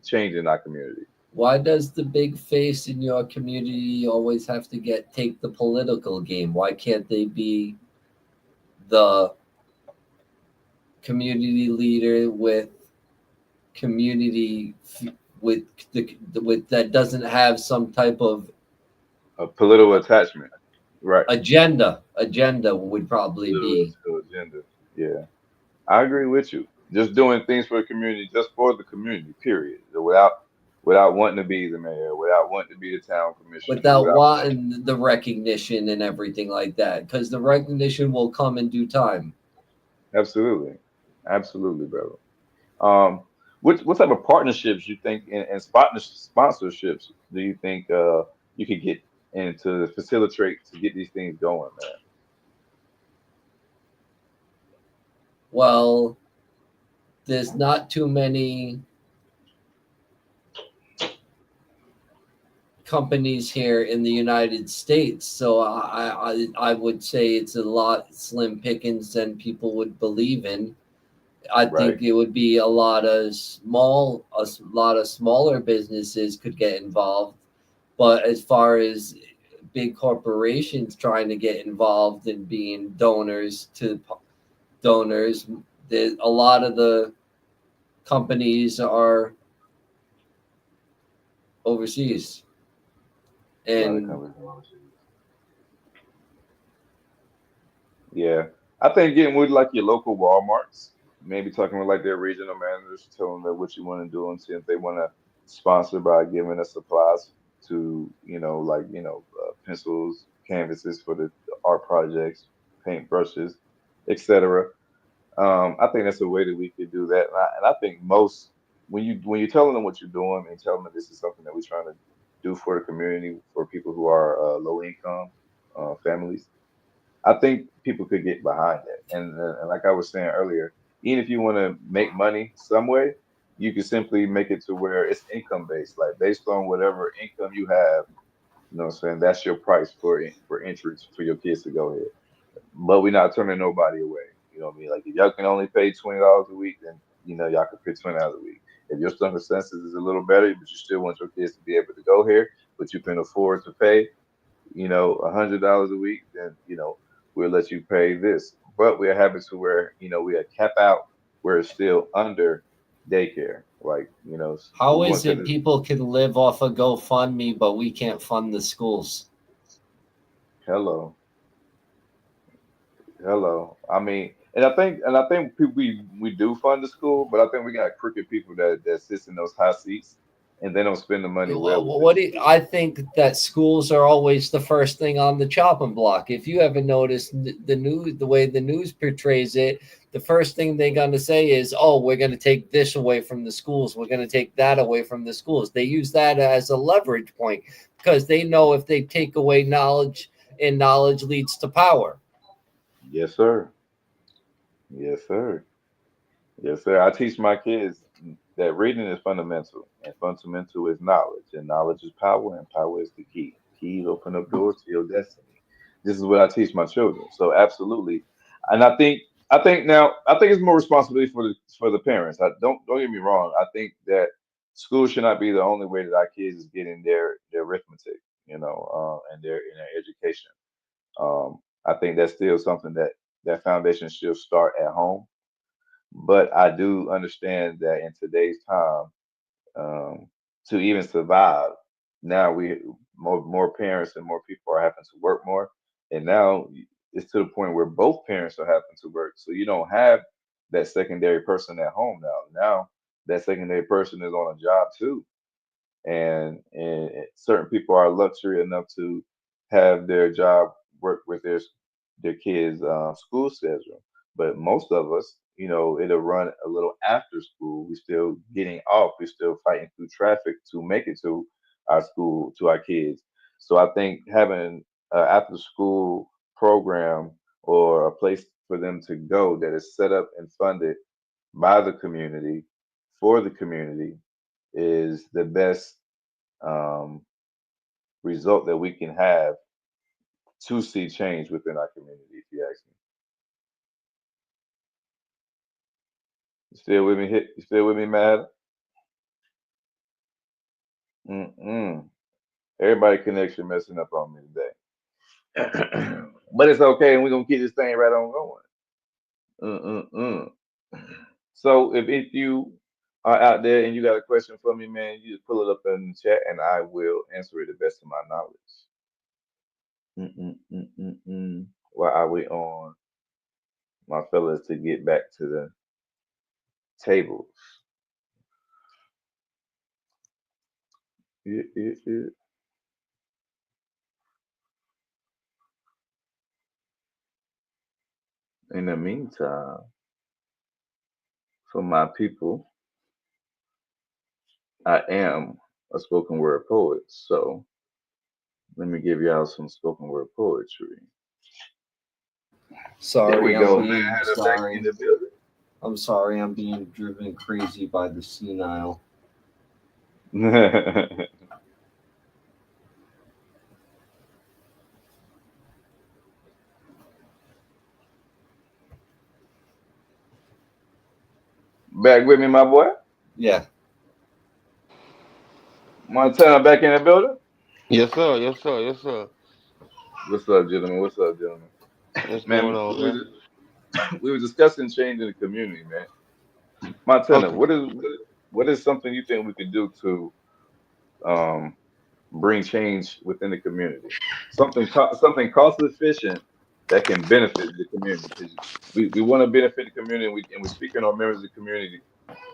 change in our community. Why does the big face in your community always have to take the political game? Why can't they be the community leader with community with with that doesn't have some type of A political attachment, right? agenda would probably be. Political agenda. Yeah, I agree with you. Just doing things for the community, just for the community. Period. Without wanting to be the mayor, without wanting to be the town commissioner, Without without wanting. wanting the recognition and everything like that, because the recognition will come in due time. Absolutely, absolutely, brother. Um, what type of partnerships you think and sponsorships do you think you could get and to facilitate to get these things going, man? Well, there's not too many companies here in the United States, so I would say it's a lot slim pickings than people would believe in. I Right, think it would be a lot of smaller businesses could get involved, but as far as big corporations trying to get involved in being donors, a lot of the companies are overseas, a lot of and conversations. Yeah, I think getting with like your local WalMarts, maybe talking with like their regional managers, telling them what you want to do and see if they want to sponsor by giving us supplies to, pencils, canvases for the art projects, paint brushes, etc. I think that's a way that we could do that, and I think most when you're telling them what you're doing and telling them this is something that we're trying to do for the community for people who are low income families, I think people could get behind that. And like I was saying earlier, even if you want to make money some way, you can simply make it to where it's income based, like based on whatever income you have. You know what I'm saying? That's your price for entrance for your kids to go here. But we're not turning nobody away. You know what I mean? Like if y'all can only pay $20 a week, then y'all can pay $20 a week. If your circumstances is a little better, but you still want your kids to be able to go here, but you can afford to pay, $100 a week, then we'll let you pay this. But we're having to where we are cap out where it's still under daycare. Like how we want is them it to people can live off of GoFundMe, but we can't fund the schools? hello, hello. I mean, and I think people we do fund the school, but I think we got crooked people that sits in those high seats and they don't spend the money well within What the do school. I think that schools are always the first thing on the chopping block. If you ever noticed the news, the way the news portrays it, the first thing they're going to say is, "Oh, we're going to take this away from the schools. We're going to take that away from the schools." They use that as a leverage point because they know if they take away knowledge, and knowledge leads to power. Yes, sir. Yes, sir. Yes, sir. I teach my kids that reading is fundamental, and fundamental is knowledge, and knowledge is power, and power is the key. Keys open up doors to your destiny. This is what I teach my children. So absolutely, and I think it's more responsibility for the parents. Don't get me wrong. I think that school should not be the only way that our kids is getting their arithmetic, and their education. I think that's still something that foundation should start at home, but I do understand that in today's time, um, to even survive, now we more parents and more people are having to work more, and now it's to the point where both parents are having to work. So you don't have that secondary person at home now. Now that secondary person is on a job too, and certain people are luxury enough to have their job work with their kids' school schedule. But most of us, it'll run a little after school. We still getting off. We still fighting through traffic to make it to our school, to our kids. So I think having an after school program or a place for them to go that is set up and funded by the community for the community is the best um, result that we can have to see change within our community. If you ask me, you still with me? You still with me, Mad? Mm-mm. Everybody connection messing up on me today, but it's okay, and we're gonna keep this thing right on going. Mm-mm-mm. So if you are out there and you got a question for me, man, you just pull it up in the chat, and I will answer it the best of my knowledge. Mm-mm-mm-mm-mm. While I wait on my fellas to get back to the tables. Yeah, yeah, yeah. In the meantime, for my people, I am a spoken word poet. So let me give y'all some spoken word poetry. There we Sorry, go, man. I had her back in the building. I'm sorry, I'm being driven crazy by the senile. Back with me, my boy. Yeah. Montana back in the building. Yes, sir. Yes, sir. Yes, sir. What's up, gentlemen? What's up, gentlemen? What's going Man, on, man? we were discussing change in the community, man. Montana, Okay. what is something you think we could do to um, bring change within the community? Something cost efficient that can benefit the community. 'Cause we want to benefit the community, and we're speaking on members of the community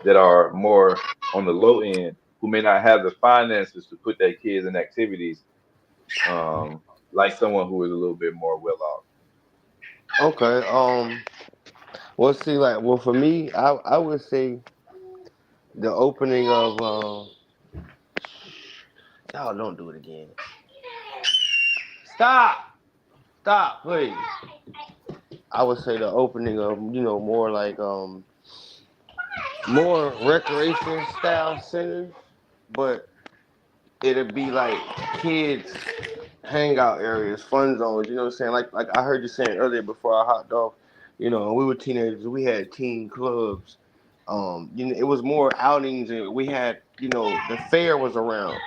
that are more on the low end who may not have the finances to put their kids in activities, like someone who is a little bit more well off. Okay. Well, see, like, well, for me, I would say the opening of y'all don't do it again. Stop. Stop, please. I would say the opening of more like more recreation style centers, but it'd be like kids hangout areas, fun zones. You know what I'm saying? Like I heard you saying earlier before I hopped off. When we were teenagers, we had teen clubs. It was more outings, and we had the fair was around.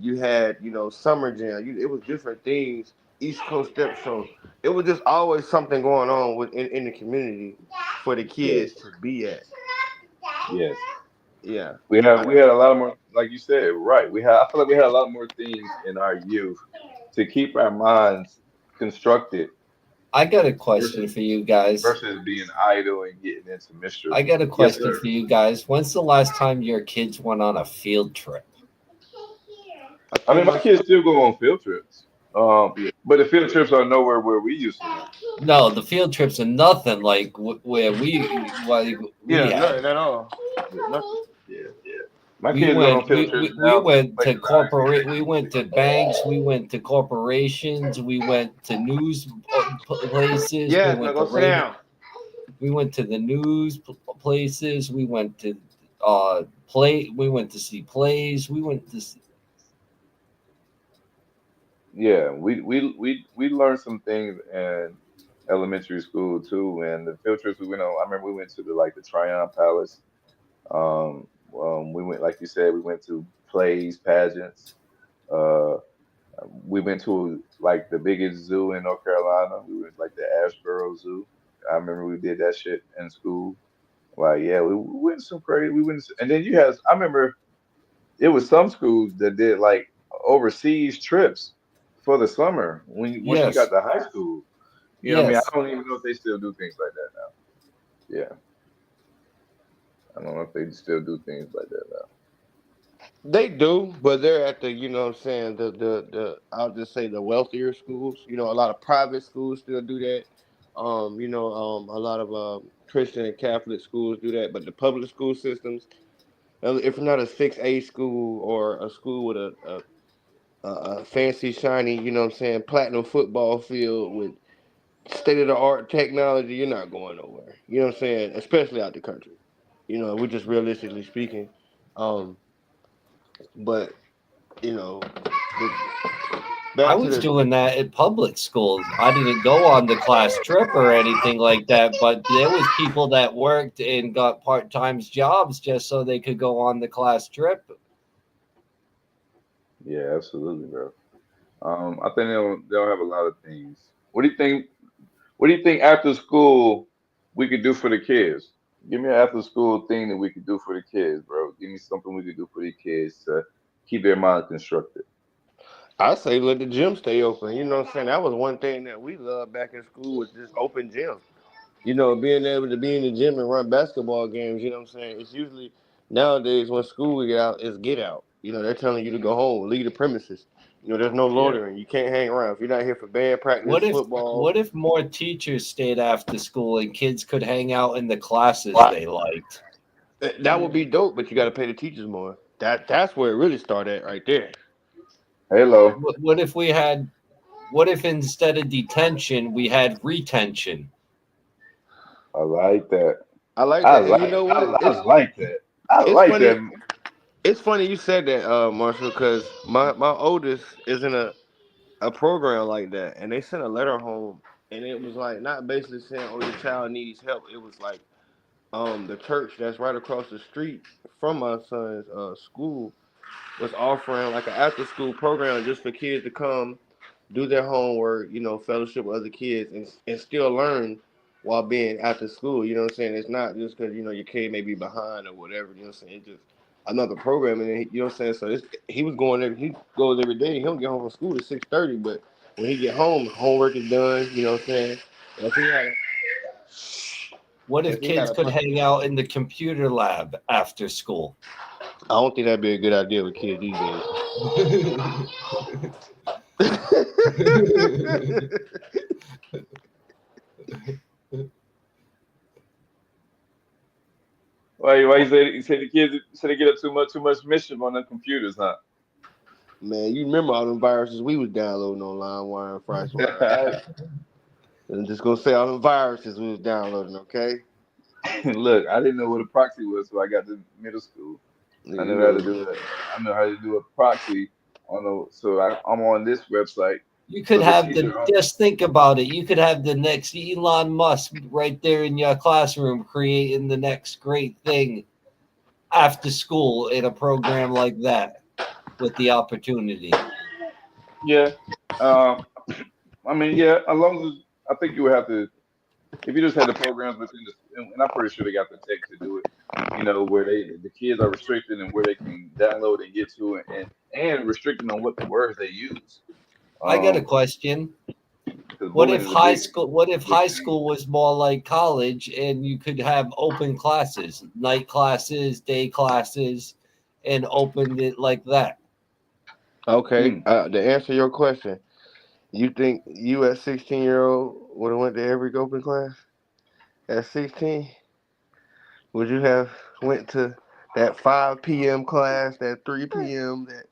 You had summer jam. It was different things. East Coast Step Show. It was just always something going on in the community for the Yes, kids to be at. yes. Yeah. We had a lot of more, like you said, right. I feel like we had a lot more things in our youth to keep our minds constructed I got a question versus for you guys. being idle and getting into mischief. I got a Yes, question sir. for you guys. When's the last time your kids went on a field trip? I I think mean, my my kids still go on field trips, but the field trips are nowhere where we used to go. No, the field trips are nothing like where we yeah, had. nothing at all. Yeah, Nothing. yeah. My We kids go on went field we, trips we, we now to went to places I actually corporate, take we them to. went to banks, we went to corporations, we went to news places, we Yes, now went to go sit radio, down. we went to the news places, we went to we went to see plays, we went to see, Yeah, we learned some things in elementary school too, and the field trips we went on. I remember we went to the Tryon Palace. We went, like you said, we went to plays, pageants. Uh, we went to like the biggest zoo in North Carolina. We went like the Ashboro Zoo. I remember we did that shit in school. Like, yeah, we went some crazy. And then you had. I remember it was some schools that did like overseas trips for the summer once you got yes, to high school. You know what I mean? yes. I don't even know if they still do things like that now. Yeah, I don't know if they still do things like that now. They do, but they're at the, you know what I'm saying, the I'll just say the wealthier schools. You know, a lot of private schools still do that. A lot of Christian and Catholic schools do that, but the public school systems, if not a 6A school or a school with a fancy, shiny, you know what I'm saying, platinum football field with state of the art technology, you're not going nowhere. You know what I'm saying? Especially out the country. You know, we're just realistically speaking. Um, but you know, I back to was the doing that at public schools. I didn't go on the class trip or anything like that, but there was people that worked and got part-time jobs just so they could go on the class trip. Yeah, absolutely, bro. I think they'll have a lot of things. What do you think? What do you think after school we could do for the kids? Give me an after school thing that we could do for the kids, bro. Give me something we could do for the kids to keep their mind constructed. I say let the gym stay open. You know what I'm saying? That was one thing that we loved back in school was just open gym. You know, being able to be in the gym and run basketball games, you know what I'm saying? It's usually nowadays when school we get out, it's get out. You know, they're telling you to go home, leave the premises. You know, there's no Yeah. loitering. You can't hang around. If you're not here for band practice, What if football, what if more teachers stayed after school and kids could hang out in the classes they liked? that would be dope, but you got to pay the teachers more. That's where it really started at right there. Hello. What if we had what if instead of detention we had retention? I like that. I like I that. And you like know I, what? I like that. I It's like funny. that. It's funny you said that, Marshall, because my oldest is in a program like that, and they sent a letter home, and it was like not basically saying, "Oh, your child needs help." It was like, the church that's right across the street from my son's school was offering like an after school program just for kids to come do their homework, you know, fellowship with other kids, and still learn while being after school. You know what I'm saying? It's not just because you know your kid may be behind or whatever. You know what I'm saying? It's just another program, and then, you know what I'm saying. So he was going there. He goes every day. He don't get home from school at 6:30, but when he get home, homework is done. You know what I'm saying? If he had, What if if he had kids a, could hang out in the computer lab after school? I don't think that'd be a good idea with kids these days. Why you say the kids say they get up too much mischief on the computers, huh? Man, you remember all them viruses we was downloading on LimeWire and FreshWire, right? I'm just gonna say all them viruses we was downloading, okay? Look, I didn't know what a proxy was, so I got to middle school. I You never had to know, do it. I know how to do a proxy on the. So I'm on this website. You could So the have the teacher, just think about it. You could have the next Elon Musk right there in your classroom creating the next great thing after school in a program like that with the opportunity. yeah. Um, I mean, yeah. As long as I think you would have to, if you just had the programs within the, and I'm pretty sure they got the tech to do it. You know, where the kids are restricted and where they can download and get to it, and restricting on what the words they use. I got a Um, question. because bullying is a What if big high thing. school was more like college and you could have open classes, night classes, day classes, and opened it like that? okay. Hmm. To answer your question, you think you at 16-year-old would have went to every open class at 16? Would you have went to that 5 p.m. class, that 3 p.m., that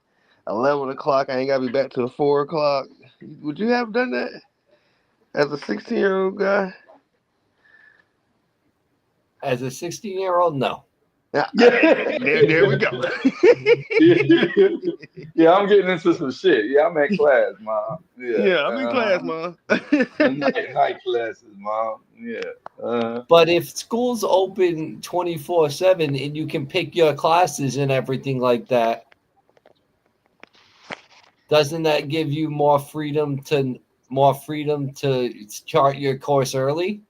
11 o'clock? I ain't gotta be back till 4 o'clock. Would you have done that as a 16-year-old guy? As a 16-year-old, no. Yeah, Yeah. there we go. Yeah, I'm getting into some shit. Yeah, I'm at class, mom. Yeah. Yeah, I'm in class, man. Night classes, mom. Yeah. But if school's open 24/7 and you can pick your classes and everything like that, doesn't that give you more freedom to chart your course early?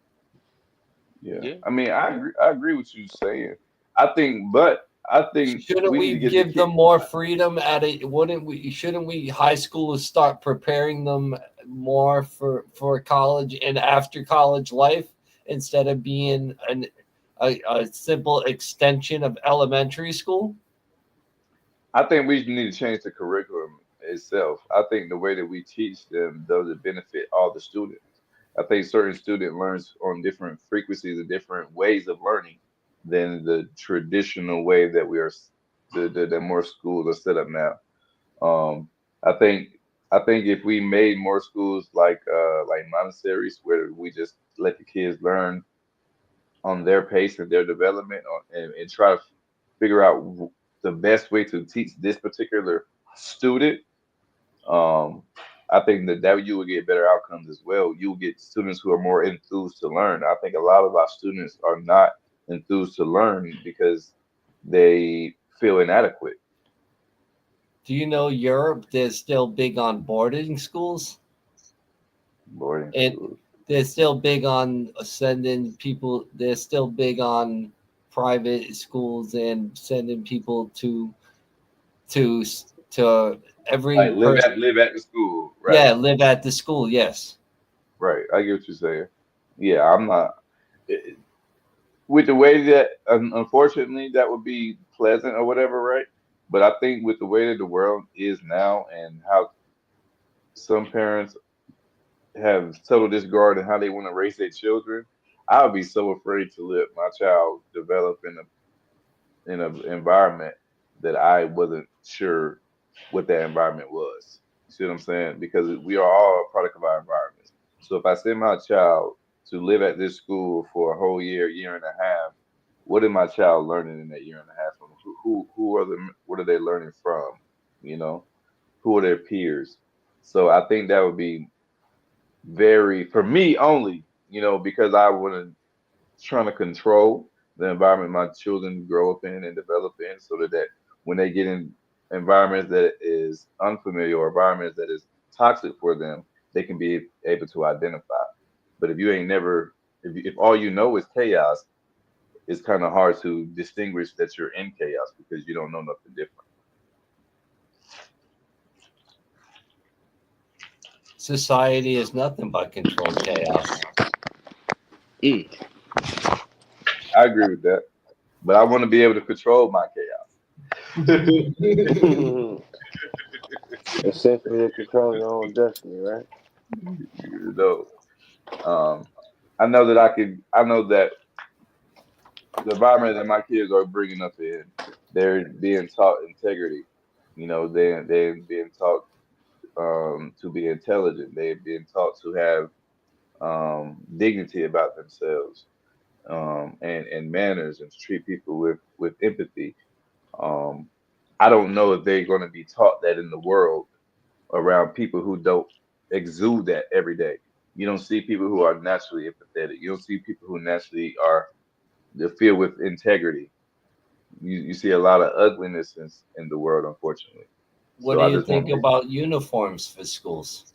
Yeah. Yeah. I mean, I agree with you saying. I think Shouldn't we need to we get the give kid. them more freedom at a wouldn't we shouldn't we high schoolers start preparing them more for college and after college life instead of being a simple extension of elementary school? I think we need to change the curriculum itself. I think the way that we teach them doesn't benefit all the students. I think certain student learns on different frequencies and different ways of learning than the traditional way that we are the more schools are set up now. Um, I think I think if we made more schools like Montessori's where we just let the kids learn on their pace and their development and try to figure out the best way to teach this particular student, um, I think that you will get better outcomes as well. You will get students who are more enthused to learn. I think a lot of our students are not enthused to learn because they feel inadequate. Do you know Europe? They're still big on boarding schools, Boarding and schools. they're still big on sending people. They're still big on private schools and sending people to to every Like person. live at the school, right? Yeah, live at the school. Yes. Right. I get what you're saying. Yeah, I'm not with the way that unfortunately that would be pleasant or whatever, right? But I think with the way that the world is now and how some parents have total disregard in how they want to raise their children, I would be so afraid to let my child develop in an environment that I wasn't sure what that environment was. You see what I'm saying? Because we are all a product of our environments. So if I send my child to live at this school for a whole year, year and a half, what is my child learning in that year and a half? From who are the what are they learning from? You know, who are their peers? So I think that would be very for me only. Because I wouldn't trying to control the environment my children grow up in and develop in so that when they get in environments that is unfamiliar or environments that is toxic for them, they can be able to identify. But if you ain't never, if all you know is chaos, it's kind of hard to distinguish that you're in chaos because you don't know nothing different. Society is nothing but controlled chaos. Mm. I agree with that, but I want to be able to control my chaos. Essentially, control your own destiny, right? you know, um, I know that I can. I know that the environment that my kids are bringing up in, they're being taught integrity. They're being taught to be intelligent. They're being taught to have dignity about themselves and manners and to treat people with empathy. Um, I don't know if they're going to be taught that in the world around people who don't exude that every day. You don't see people who are naturally empathetic. You don't see people who naturally are they're filled with integrity. You see a lot of ugliness in the world, unfortunately. What So do I you just want think to. about uniforms for schools?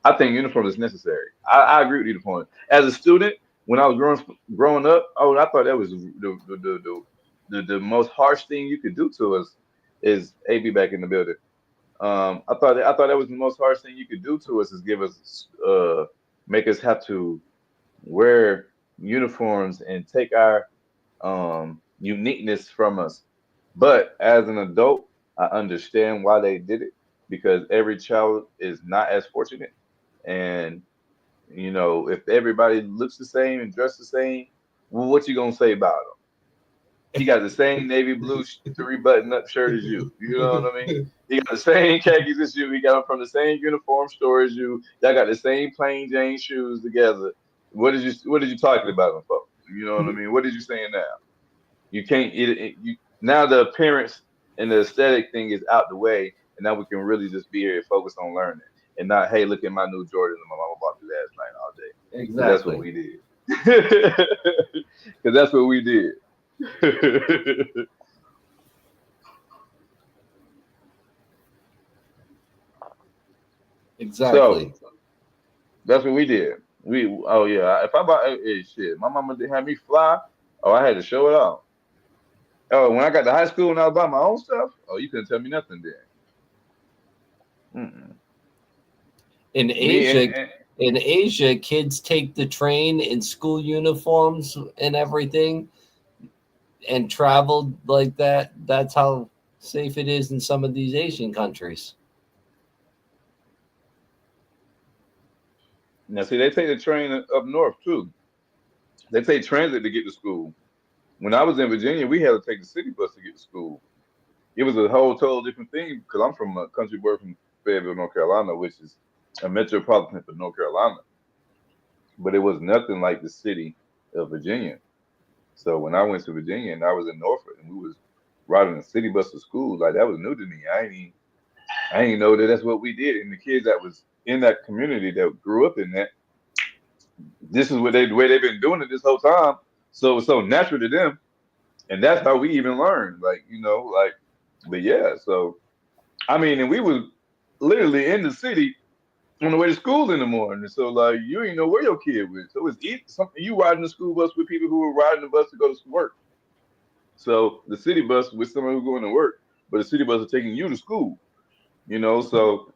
I think uniform is necessary. I agree with uniform. As a student, when I was growing up, oh, I thought that was the most harsh thing you could do to us is AB back in the building. I thought that was the most harsh thing you could do to us is give us make us have to wear uniforms and take our uniqueness from us. But as an adult, I understand why they did it because every child is not as fortunate. And if everybody looks the same and dressed the same, well, what you gonna say about him? He got the same navy blue three button up shirt as you. You know what I mean? He got the same khakis as you. He got them from the same uniform store as you. Y'all got the same plain Jane shoes together. What did you talking about them for? You know what I mean? What did you saying now? You can't you now the appearance and the aesthetic thing is out the way, and now we can really just be here and focus on learning and not hey look at my new Jordans that my mama bought me last night all day because that's what Exactly. we did. Because that's what we did. Exactly. So that's what we did. Oh yeah, if I bought shit, my mama didn't have me fly. Oh, I had to show it off. Oh, when I got to high school and I was buying my own stuff, oh, you couldn't tell me nothing then. Mm-mm. In Me and, Asia, in Asia, kids take the train in school uniforms and everything and travel like that. That's how safe it is in some of these Asian countries. Now, see, they take the train up north too. They take transit to get to school. When I was in Virginia, we had to take the city bus to get to school. It was a whole total different thing because I'm from a country boy from Fayetteville, North Carolina, which is a metropolitan for North Carolina. But it was nothing like the city of Virginia. So when I went to Virginia and I was in Norfolk and we was riding a city bus to school, like that was new to me. I ain't know that that's what we did. And the kids that was in that community that grew up in that, this is what the way they've been doing it this whole time. So it's so natural to them. And that's how we even learned. Like, but yeah, so I mean, and we was literally in the city on the way to school in the morning. So like you ain't know where your kid was. So it's something you riding the school bus with people who were riding the bus to go to work. So the city bus with someone who's going to work, but the city bus is taking you to school. So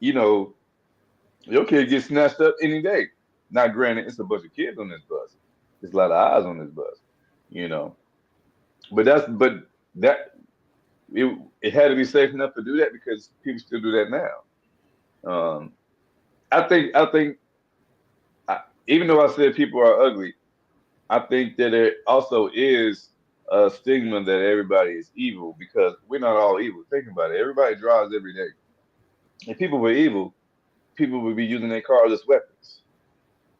your kid gets snatched up any day. Now, granted, it's a bunch of kids on this bus. There's a lot of eyes on this bus. You know, but that it had to be safe enough to do that because people still do that now. I think even though I said people are ugly, I think that it also is a stigma that everybody is evil because we're not all evil. Think about it. Everybody drives every day. If people were evil, people would be using their cars as weapons.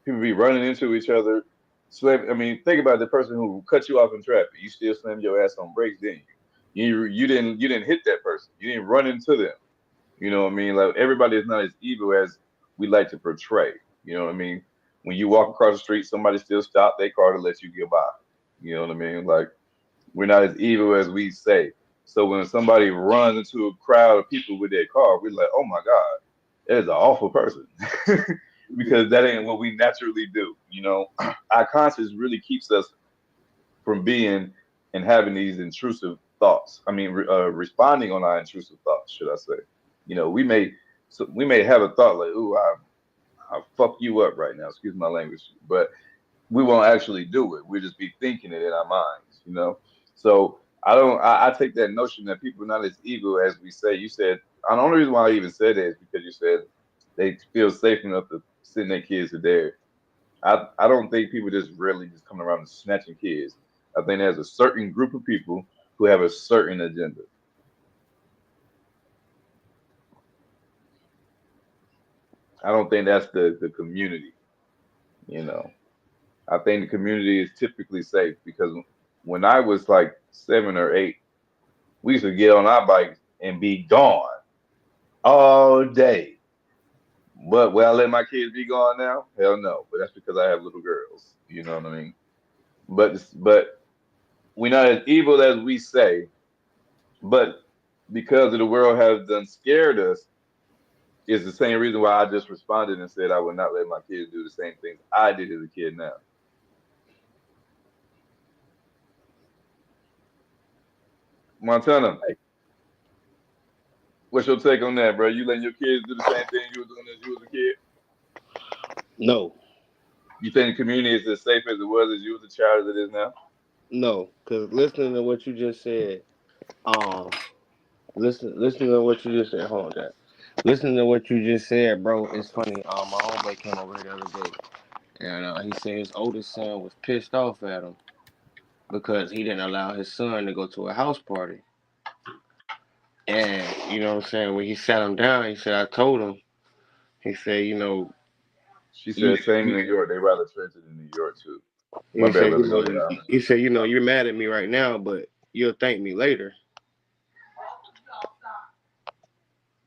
People would be running into each other. I mean, think about the person who cut you off in traffic. You still slammed your ass on brakes, didn't you? You didn't hit that person. You didn't run into them. You know what I mean? Like everybody is not as evil as we like to portray. You know what I mean? When you walk across the street, somebody still stop their car to let you get by. You know what I mean? Like we're not as evil as we say. So when somebody runs into a crowd of people with their car, we're like, oh my God, that is an awful person. Because that ain't what we naturally do. Our conscience really keeps us from being and having these intrusive thoughts. I mean, responding on our intrusive thoughts, should I say? We may have a thought like, "Ooh, I'll fuck you up right now." Excuse my language, but we won't actually do it. We'll just be thinking it in our minds. So I don't. I take that notion that people are not as evil as we say. You said, and the only reason why I even said that is because you said they feel safe enough to send their kids to there. I don't think people just really just come around and snatching kids. I think there's a certain group of people who have a certain agenda. I don't think that's the community. You know, I think the community is typically safe because when I was like 7 or 8, we used to get on our bikes and be gone all day. But will I let my kids be gone now? Hell no. But that's because I have little girls. You know what I mean? But we're not as evil as we say. But because of the world has done scared us, is the same reason why I just responded and said I would not let my kids do the same things I did as a kid now. Montana, what's your take on that, bro? You letting your kids do the same thing you were doing as you was a kid? No, You think the community is as safe as it was as you was a child as it is now? no, because listening to what you just said, listening to what you just said. Hold on, Jack. Listening to what you just said, bro, it's funny. My homeboy came over here the other day, and he said his oldest son was pissed off at him because he didn't allow his son to go to a house party. And you know what I'm saying? When he sat him down, he said, "I told him." He said, She you, said, same in New York. They rather trench it in New York too. My he bad, said, brother. Go ahead. he said, you're mad at me right now, but you'll thank me later.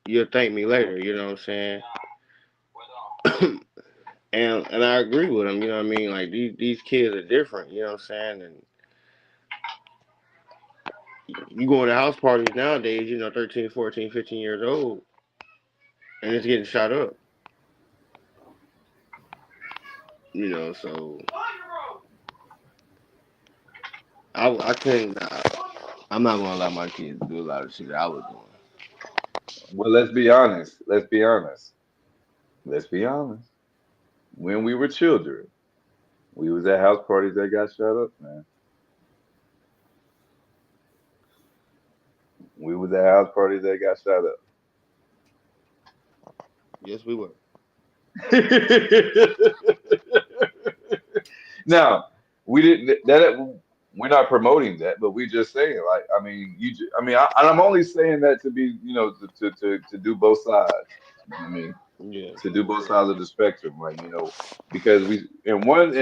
You'll thank me later. You know what I'm saying? And I agree with him. You know what I mean? Like these kids are different. You know what I'm saying? And you go to house parties nowadays, 13, 14, 15 years old, and it's getting shot up. So I couldn't. I'm not gonna allow my kids to do a lot of shit that I was doing. Well, let's be honest. Let's be honest. Let's be honest. When we were children, we was at house parties that got shut up, man. We was at house parties that got shot Yes, we were. up. Now, we didn't that we're not promoting that, but we just saying like I mean I mean and I'm only saying that to be to do both sides. I mean Yeah. to do both sides of the spectrum, like because we in one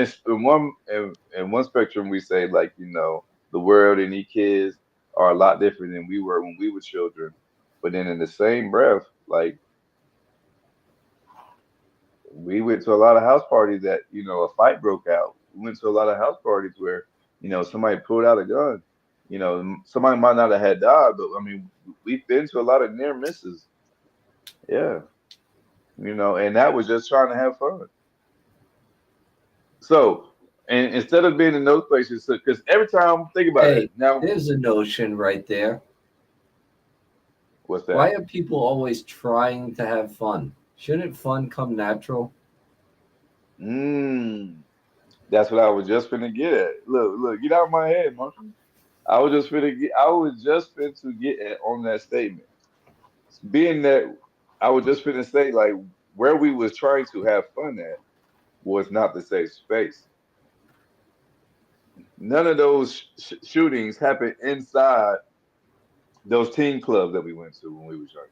spectrum we say like the world and these kids are a lot different than we were when we were children, but then in the same breath, like we went to a lot of house parties that a fight broke out. We went to a lot of house parties where somebody pulled out a gun. Somebody might not have had died, but I mean we've been to a lot of near misses. Yeah, and that was just trying to have fun. So, and instead of being in those places, because every time think about it Hey, now, there's a notion right there. what's that? Why are people always trying to have fun? Shouldn't fun come natural? Mm, that's what I was just finna get at. Look, get out of my head, Marshall. I was just finna to get at on that statement. Being that I was just finna say like where we was trying to have fun at was not the safe space. None of those shootings happened inside those teen clubs that we went to when we was younger.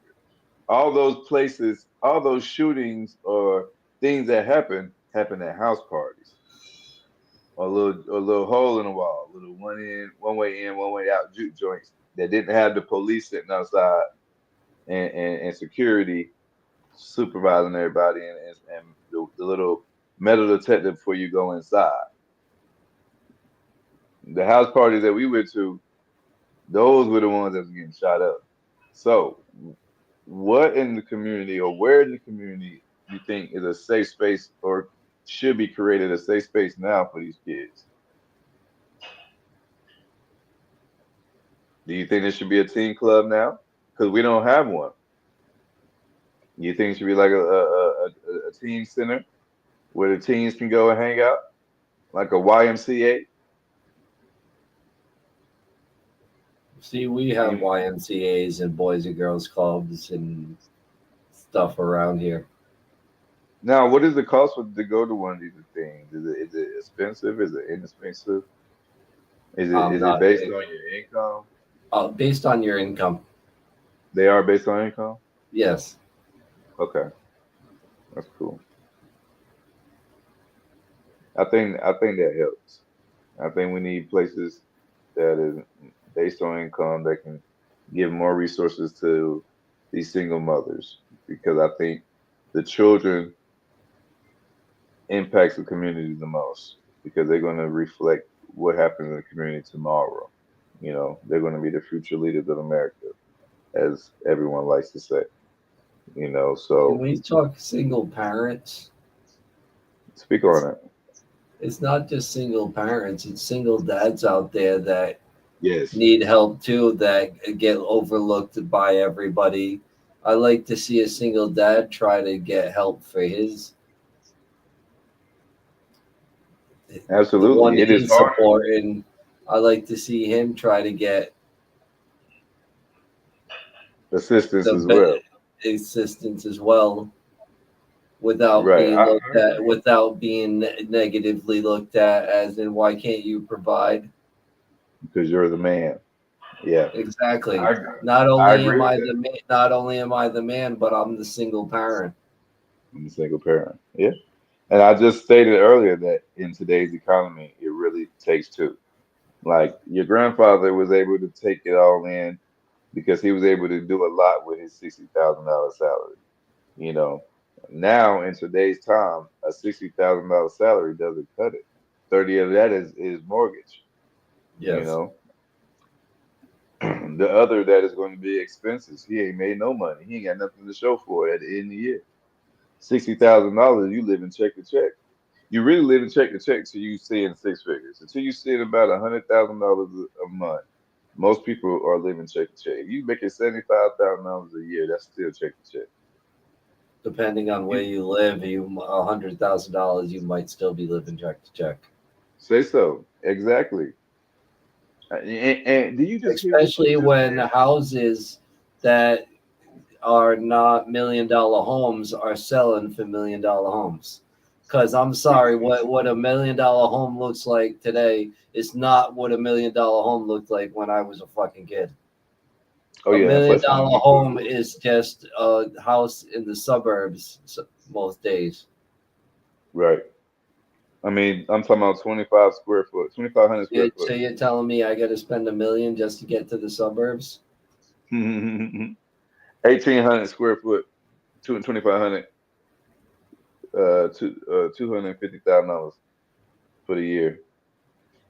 All those places, all those shootings or things that happen at house parties. Or a little hole in the wall, a little one way in, one way out juke joints that didn't have the police sitting outside and security supervising everybody and the little metal detector before you go inside. The house parties that we went to, those were the ones that was getting shot up. So, what in the community or where in the community you think is a safe space or should be created a safe space now for these kids? Do you think there should be a teen club now? Because we don't have one. You think it should be like a teen center where the teens can go and hang out, like a YMCA? See, we have You- YMCA's and Boys and Girls Clubs and stuff around here. Now, what is the cost to go to one of these things? Is it expensive? Is it inexpensive? Is it Not based on your income? based on your income. They are based on income? Yes. Okay, that's cool. I think that helps. I think we need places that is based on income that can give more resources to these single mothers because I think the children impacts the community the most because they're going to reflect what happens in the community tomorrow. They're going to be the future leaders of America, as everyone likes to say. Can So we talk single parents? speak on it. It's not just single parents, it's single dads out there that Yes, need help too, that get overlooked by everybody. I like to see a single dad try to get help for the one absolutely. It is he's hard. supporting. I like to see him try to get Assistance the as well. assistance as well without Right. being looked at, without being negatively looked at as in why can't you provide. Because you're the man. Yeah. Exactly. I Not I only agree am with I that. the man, not only am I the man, but I'm the single parent. I'm a single parent. Yeah. And I just stated earlier that in today's economy, it really takes two. Like your grandfather was able to take it all in because he was able to do a lot with his $60,000 salary. You know, now in today's time, a $60,000 salary doesn't cut it. 30 of that is mortgage. You Yes. know, the other that is going to be expenses. He ain't made no money. He ain't got nothing to show for it at the end of the year. $60,000, you live in check to check. You really live in check to check till you see in six figures. Until you see in about $100,000 a month, most people are living check to check. If you make it $75,000 a year, that's still check to check. Depending on where You you live, you $100,000, you might still be living check to check. say so exactly. And do you just hear especially when houses that are not $1 million homes are selling for $1 million homes. Because I'm sorry, what a $1 million home looks like today is not what a $1 million home looked like when I was a fucking kid. Oh $1 yeah, million plus home is just a house in the suburbs most days. right. I mean, I'm talking about 25 square foot, 2,500 square So foot. you're telling me I got to spend $1 million just to get to the suburbs? 1,800 square foot, 2,500, $250,000 for the year,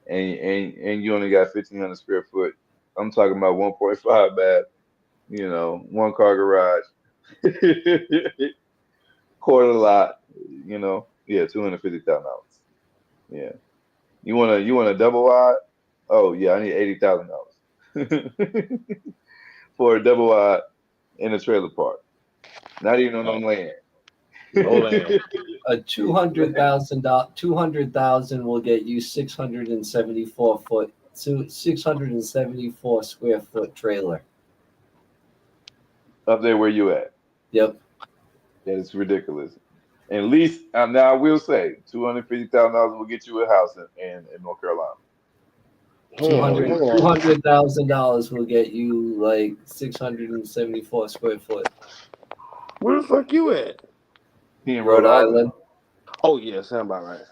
and you only got 1,500 square foot. I'm talking about 1.5 bath, one car garage, quarter lot, yeah, $250,000. Yeah, you want a double wide? Oh yeah, I need $80,000 for a double wide in a trailer park. Not even on no land. No land. A $200,000 will get you 674 square foot trailer. Up there where you at. Yep. That is ridiculous. At least now I will say $250,000 will get you a house in North Carolina. $200,000 will get you like 674 square foot. Where the fuck you at? He in Rhode Island. Oh yeah, sound about right.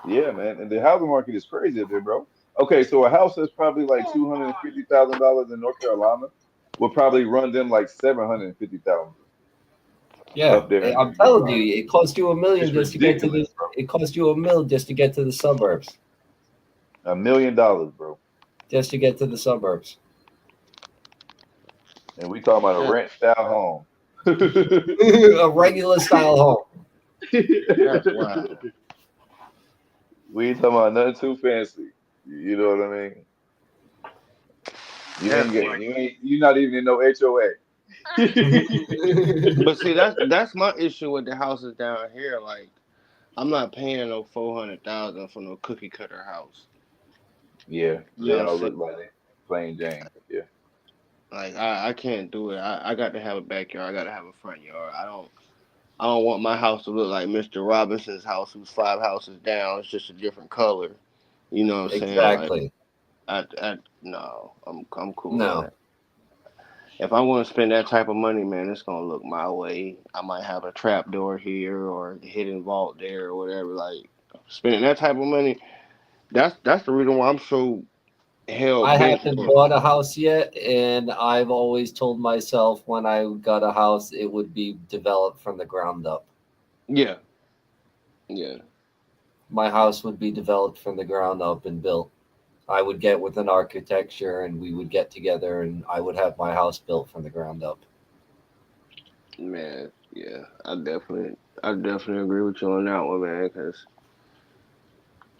Yeah, man. And the housing market is crazy up there, bro. Okay, so a house that's probably like $250,000 in North Carolina will probably run them like $750,000 Yeah, up there. I'm telling you, it costs you $1 million It's just to get to the. ridiculous, bro. It costs you $1 million just to get to the suburbs. $1 million, bro. Just to get to the suburbs. And we talking about a rent style home. A regular style home. That's wild. We ain't talking about nothing too fancy. You know what I mean? You're not even in no HOA. But see, that's my issue with the houses down here. Like, I'm not paying no $400,000 for no cookie cutter house. Yeah, You they know all what I'm look like they plain Jane. Yeah. Like, I can't do it. I got to have a backyard. I got to have a front yard. I don't want my house to look like Mr. Robinson's house, who's 5 houses down. It's just a different color. You know what I'm saying? Exactly. Like, no, I'm cool No. on that. If I want to spend that type of money, man, it's gonna look my way. I might have a trap door here or a hidden vault there or whatever. Like, spending that type of money, that's the reason why I'm so hell I bent. haven't bought a house yet, and I've always told myself when I got a house, it would be developed from the ground up. Yeah. My house would be developed from the ground up and built. I would get with an architecture, and we would get together, and I would have my house built from the ground up. Man, yeah, I definitely agree with you on that one, man.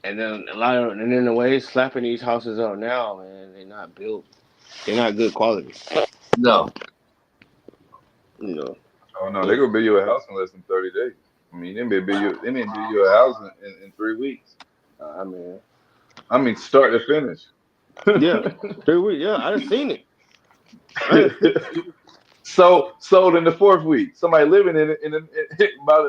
And then the way it's slapping these houses up now, man, they're not built. They're not good quality. No. You know. Oh no, they're gonna build you a house in less than 30 days. I mean, they may build you a house in 3 weeks. I mean, start to finish. Yeah, 3 weeks. Yeah, I done seen it. So sold in the 4th week. Somebody living in it by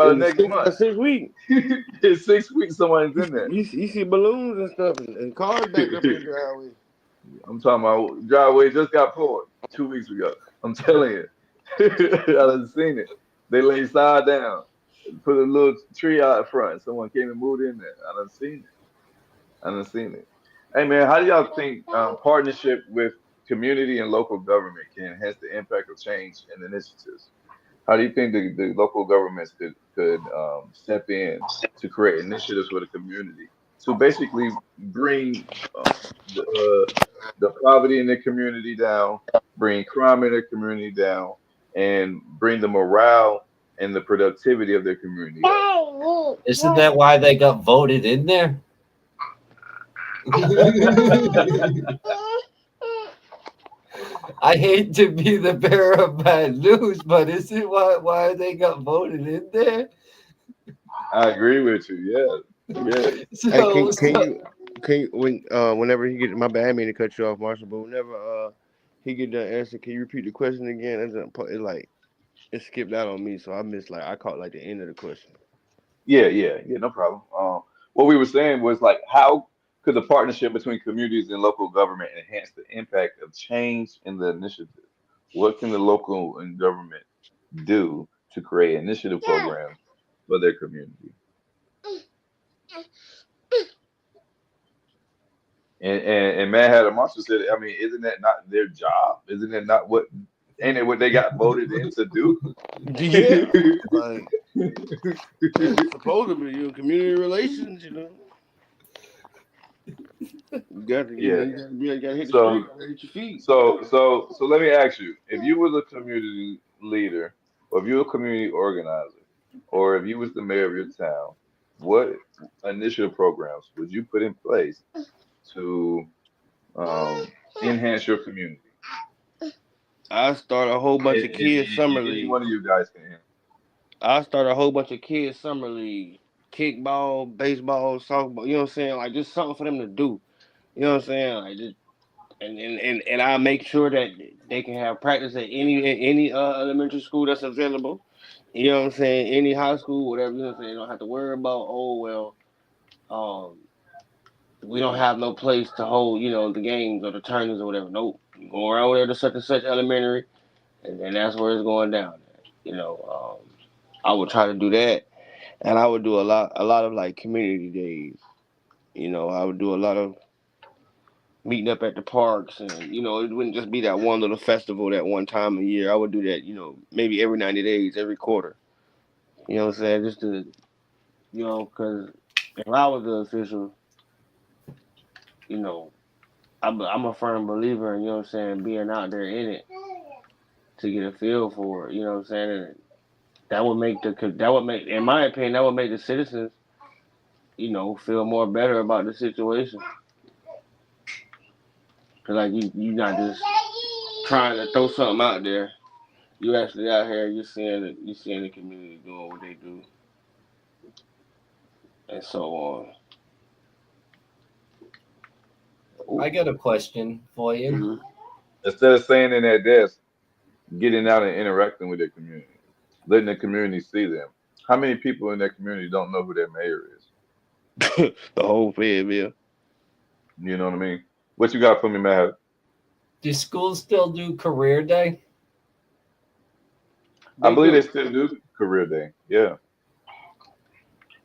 the next month. 6 weeks. In 6 weeks, someone's in there. You see balloons and stuff and cars backed up in the driveway. I'm talking about driveway just got poured 2 weeks ago. I'm telling you. I done seen it. They lay side down, put a little tree out front. Someone came and moved in there. I done seen it. Hey man, how do y'all think partnership with community and local government can enhance the impact of change and initiatives? How do you think the local governments could step in to create initiatives for the community to basically bring the poverty in the community down, bring crime in the community down, and bring the morale and the productivity of their community up? Isn't that why they got voted in there? I hate to be the bearer of bad news, but is it why they got voted in there? I agree with you. Yeah. Hey, whenever he get my bad, I didn't mean to cut you off, Marshall, but whenever he get done answering, can you repeat the question again? It like it skipped out on me, so I caught like the end of the question. Yeah, no problem. What we were saying was like, how could the partnership between communities and local government enhance the impact of change in the initiative? What can the local and government do to create initiative programs for their community? And Mad Hatter Monster said, I mean, isn't that not their job? Isn't that not what? Ain't it what they got voted in to do? Yeah, like it's supposed to be community relations, You got to, Yeah. you gotta hit the So street, gotta hit your feet. so let me ask you, if you was a community leader, or if you were a community organizer, or if you was the mayor of your town, what initiative programs would you put in place to enhance your community? I start a whole bunch of kids summer Any league. one of you guys can. I start a whole bunch of kids summer league, kickball, baseball, softball. You know what I'm saying? Like just something for them to do. You know what I'm saying? Like just and I make sure that they can have practice at any elementary school that's available. You know what I'm saying? Any high school, whatever. You know what I'm saying? They don't have to worry about um we don't have no place to hold the games or the tournaments or whatever. Nope, you go around there to such and such elementary, and that's where it's going down. I would try to do that, and I would do a lot of like community days. I would do a lot of meeting up at the parks, and it wouldn't just be that one little festival that one time a year. I would do that, maybe every 90 days, every quarter. You know what I'm saying? Just to, because if I was the official, you know, I'm a firm believer in, you know what I'm saying, being out there in it to get a feel for it. You know what I'm saying? And in my opinion, that would make the citizens, feel more better about the situation. Cause like you not just trying to throw something out there. You actually out here. You seeing the community doing what they do, and so on. I got a question for you. Mhm. Instead of staying in that desk, getting out and interacting with their community, letting the community see them. How many people in that community don't know who their mayor is? The whole Fayetteville. You know what I mean? What you got for me, Matt? Do schools still do career day? I They believe they do. still do career day. Yeah.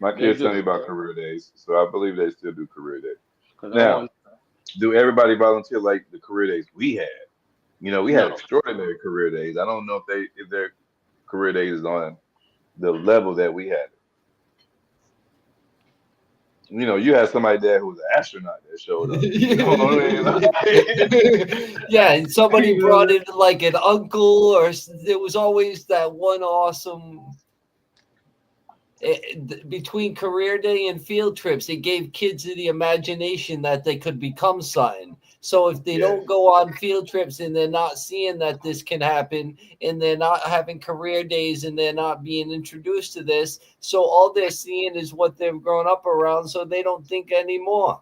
My They kids tell me do. about career days, so I believe they still do career day. Cause I Now, want do everybody volunteer like the career days we had? We had no. extraordinary career days. I don't know if their career days is on the level that we had. You had somebody there who was an astronaut that showed up. You know what I mean? Yeah, and somebody You brought know? in like an uncle, or there was always that one awesome. Between career day and field trips, it gave kids the imagination that they could become something. So if they Yeah, don't go on field trips and they're not seeing that this can happen, and they're not having career days and they're not being introduced to this, so all they're seeing is what they've grown up around, so they don't think anymore.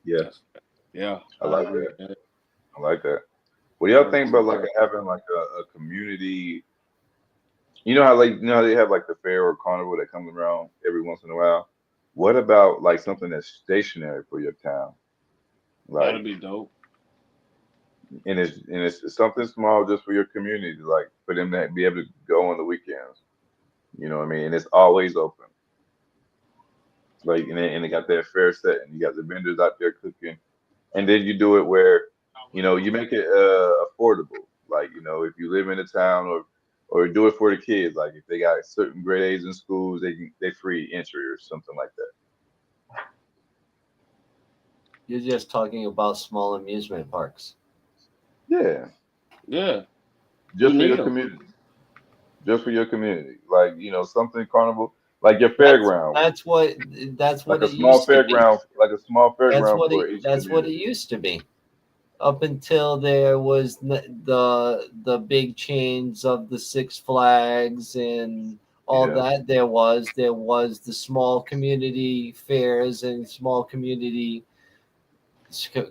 yeah, Yeah, I I like agree that. with that. I like that. What do I y'all agree think about with like that. having like a community? You know how they have like the fair or carnival that comes around every once in a while. What about like something that's stationary for your town? That'll Like, be dope. and it's something small just for your community, like for them to be able to go on the weekends. You know what I mean? And it's always open. Like, and they got that fair set, and you got the vendors out there cooking, and then you do it where, you make it affordable. Like, if you live in a town, or do it for the kids. Like, if they got certain grade A's in schools, they free entry or something like that. You're just talking about small amusement parks. Yeah, Yeah, we just for need your them. community. Just for your community. Like, something carnival, like your That's fairground, that's what that's like what a it small used to be. fairground, for each That's what it community. used to be. Up until there was the big chains of the Six Flags and all Yeah, that, there was the small community fairs and small community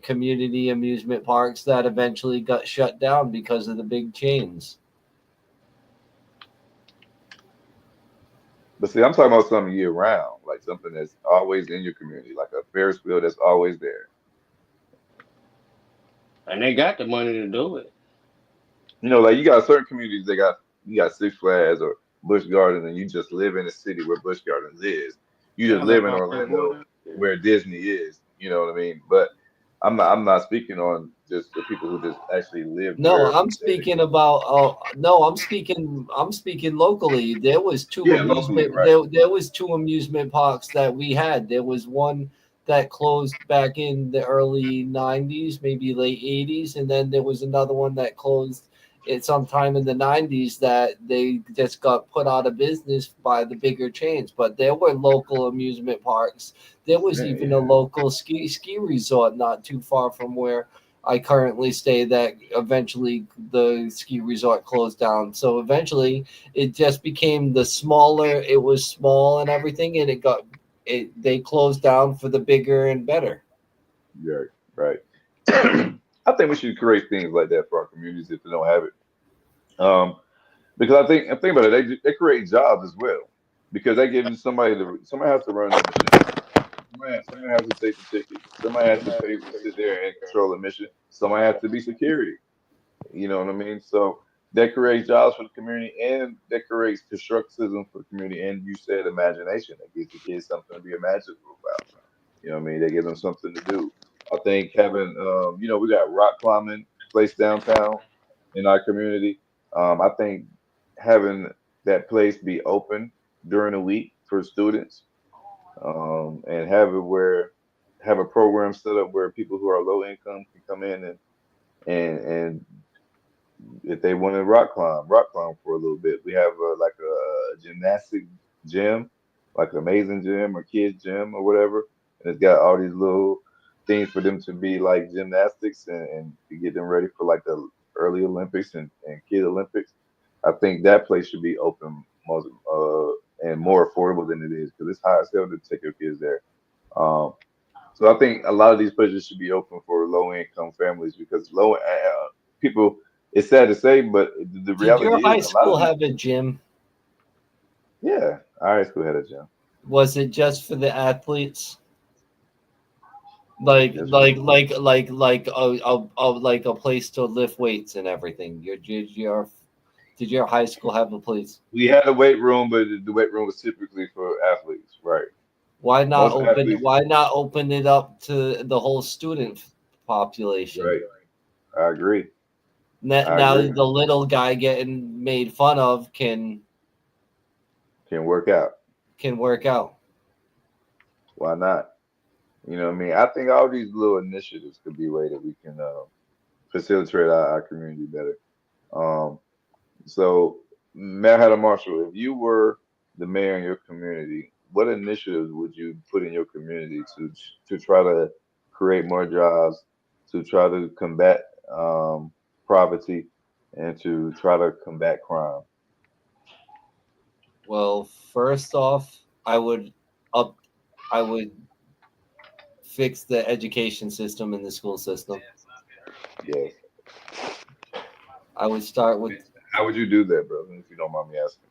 community amusement parks that eventually got shut down because of the big chains. But see, I'm talking about something year round, like something that's always in your community, like a Ferris wheel that's always there. And they got the money to do it. You know, like you got certain communities, you got Six Flags or Busch Gardens, and you just live in the city where Busch Gardens is. You Yeah, just I know live in about that Orlando one. Yeah. where Disney is. You know what I mean? But I'm not speaking on just the people who just actually live No, where I'm you say they speaking live. about. No, I'm speaking locally. There was two Yeah, locally, amusement. right? There was two amusement parks that we had. There was one that closed back in the early '90s, maybe late '80s, and then there was another one that closed at sometime in the '90s that they just got put out of business by the bigger chains. But there were local amusement parks. There was Yeah, even a yeah, local ski resort not too far from where I currently stay that eventually the ski resort closed down. So eventually it just became the smaller, it was small and everything, and they closed down for the bigger and better. yeah, right. I think we should create things like that for our communities if they don't have it. Because I think about it, they create jobs as well because they giving somebody has to run the machine. Somebody has to take the tickets. Somebody has to pay, sit there and control the mission. Somebody has to be security. You know what I mean? So that creates jobs for the community and that creates constructivism for the community. And you said imagination. That gives the kids something to be imaginative about. You know what I mean? They give them something to do. I think having, we got rock climbing place downtown in our community. I think having that place be open during the week for students and have a program set up where people who are low income can come in and if they want to rock climb for a little bit. We have like a gymnastic gym, like an amazing gym or kids gym or whatever, and it's got all these little things for them to be like gymnastics and to get them ready for like the early Olympics and kid Olympics. I think that place should be open most and more affordable than it is because it's high as hell to take your kids there. Um, so I think a lot of these places should be open for low income families because low people. It's sad to say, but the Did your reality is high a lot school of these. have a gym? Yeah, our high school had a gym. Was it just for the athletes? Yeah, Like just for like the like like like like a place to lift weights and everything. Did your high school have a place? we had a weight room, but the weight room was typically for athletes, right? Most athletes, Why not open it up to the whole student population? right? I agree. I Now agree. the little guy getting made fun of Can work out. can work out. Why not? You know what I mean? I think all these little initiatives could be a way that we can facilitate our community better. Um, So, Mayor Hatter Marshall, if you were the mayor in your community, what initiatives would you put in your community to try to create more jobs, to try to combat poverty, and to try to combat crime? Well, first off, up I would fix the education system in the school system. Yes. I would start with How would you do that, brother? If you don't mind me asking.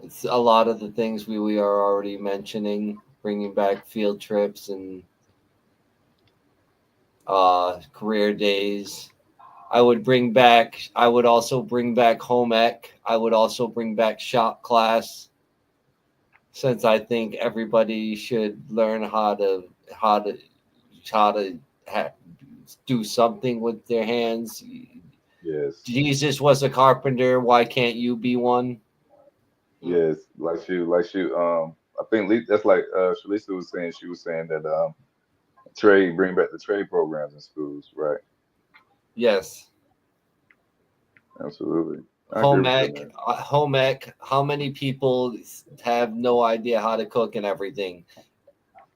it's a lot of the things we are already mentioning, bringing back field trips and career days. I would also bring back home ec. I would also bring back shop class since I think everybody should learn how to how to ha- do something with their hands. Yes. Jesus was a carpenter. Why can't you be one? Yes. I think that's like Shalisa was saying. She was saying that bring back the trade programs in schools, right? Yes. Absolutely. I agree with that, man. Home ec. How many people have no idea how to cook and everything?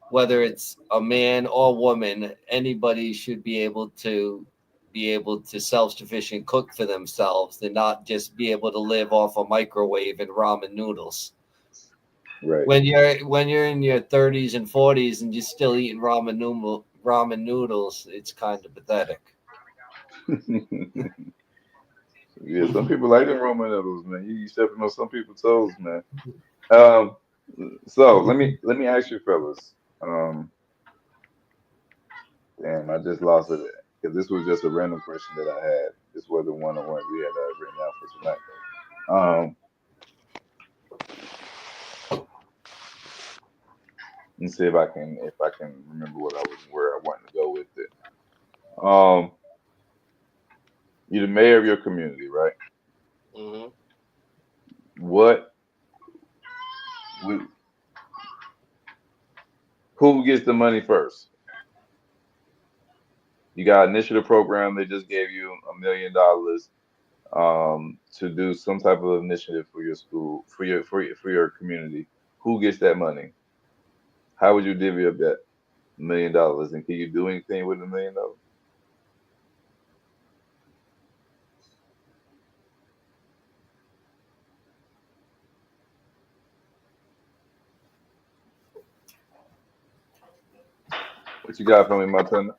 Whether it's a man or woman, anybody should be able to self-sufficient cook for themselves and not just be able to live off a microwave and ramen noodles. Right. When you're in your 30s and 40s and you're still eating ramen noodles, it's kind of pathetic. Yeah, some people like them Roman noodles, man. You stepping on some people's toes, man. Um, so let me ask you, fellas. Damn, I just lost it because this was just a random question that I had. This wasn't one on one we had written down for tonight. Let's see if I can remember where I wanted to go with it. Um, you're the mayor of your community, right? Hmm. What who gets the money first? You got an initiative program. They just gave you $1 million to do some type of initiative for your school, for your community. Who gets that money? How would you divvy up that $1 million? And can you do anything with $1 million? What you got for me, Montana?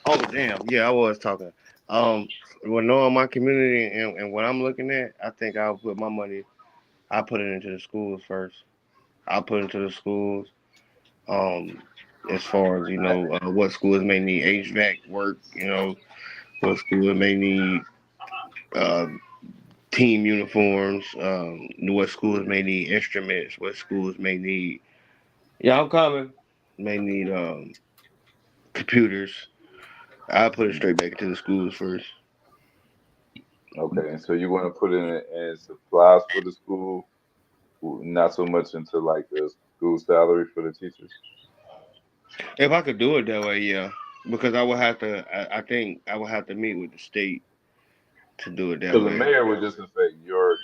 Oh damn, yeah, I was talking. Um, well, knowing my community and what I'm looking at, I think I'll put my money. I put it into the schools first. I'll put it into the schools. Um, as far as what schools may need HVAC work. What schools may need uh, team uniforms. What schools may need instruments. What schools may need. Yeah, I'm coming. May need computers. I'll put it straight back into the schools first. Okay, and so you want to put in supplies for the school, not so much into like the school salary for the teachers. If I could do it that way, yeah. Because I would have to. I think I would have to meet with the state to do it that Because the way. mayor would just affect your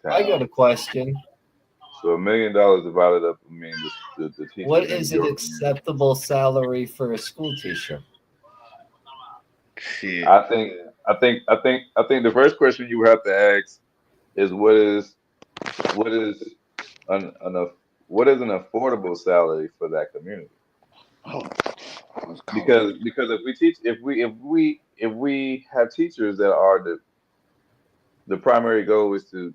I got town. a question. So $1 million divided up, I mean, the What teachers in is an your community. acceptable salary for a school teacher? Shit. I think, I think the first question you would have to ask is what is an what is an affordable salary for that community? Oh, I was coughing. Because if we have teachers that are the primary goal is to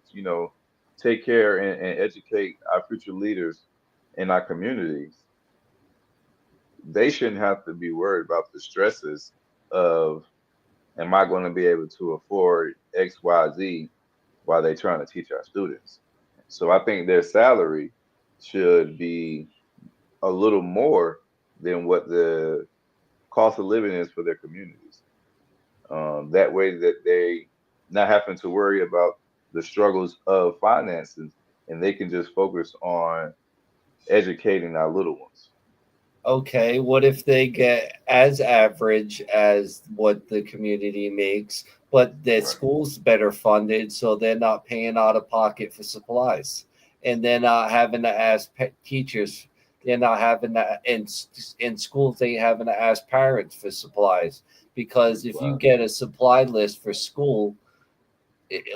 take care and educate our future leaders in our communities, they shouldn't have to be worried about the stresses of am I going to be able to afford XYZ while they're trying to teach our students. So I think their salary should be a little more than what the cost of living is for their communities. That way that they not having to worry about the struggles of finances and they can just focus on educating our little ones. Okay, what if they get as average as what the community makes, but their Right. school's better funded, so they're not paying out of pocket for supplies, and they're not having to ask teachers. They're not having to in schools. They having to ask parents for supplies because if you Wow. get a supply list for school,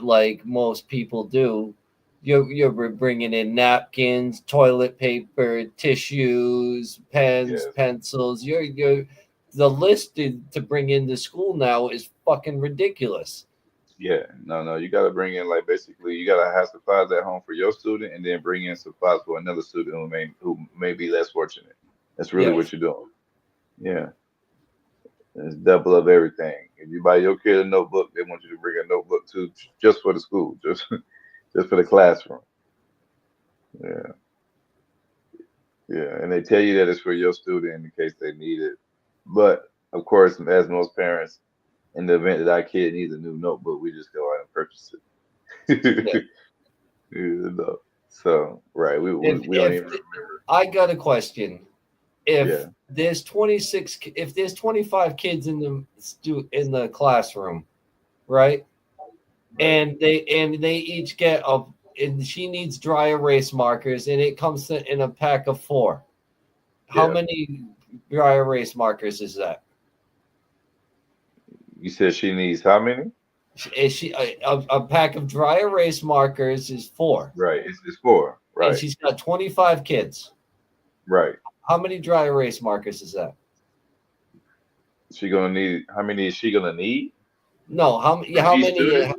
like most people do, you're bringing in napkins, toilet paper, tissues, pens, Yes. pencils. You're the list to bring into school now is fucking ridiculous. Yeah. No, no. You got to bring in like basically you got to have supplies at home for your student and then bring in supplies for another student who may be less fortunate. That's really Yes. what you're doing. Yeah. It's double of everything. If you buy your kid a notebook, they want you to bring a notebook too, just for the school, just for the classroom. Yeah, yeah. And they tell you that it's for your student in case they need it. But of course, as most parents, in the event that our kid needs a new notebook, we just go out and purchase Yeah. it. You know. So right, we don't If even remember. I got a question, if Yeah, there's 26, if there's 25 kids in the classroom, right? right. And they each get a and she needs dry erase markers and it comes in a pack of 4. How Yeah. many dry erase markers is that? You said she needs how many? Is she a pack of dry erase markers is 4, Right. It's four. and Right. she's got 25 kids. Right. How many dry erase markers is that? She gonna need how many is she gonna need? No, how Each student?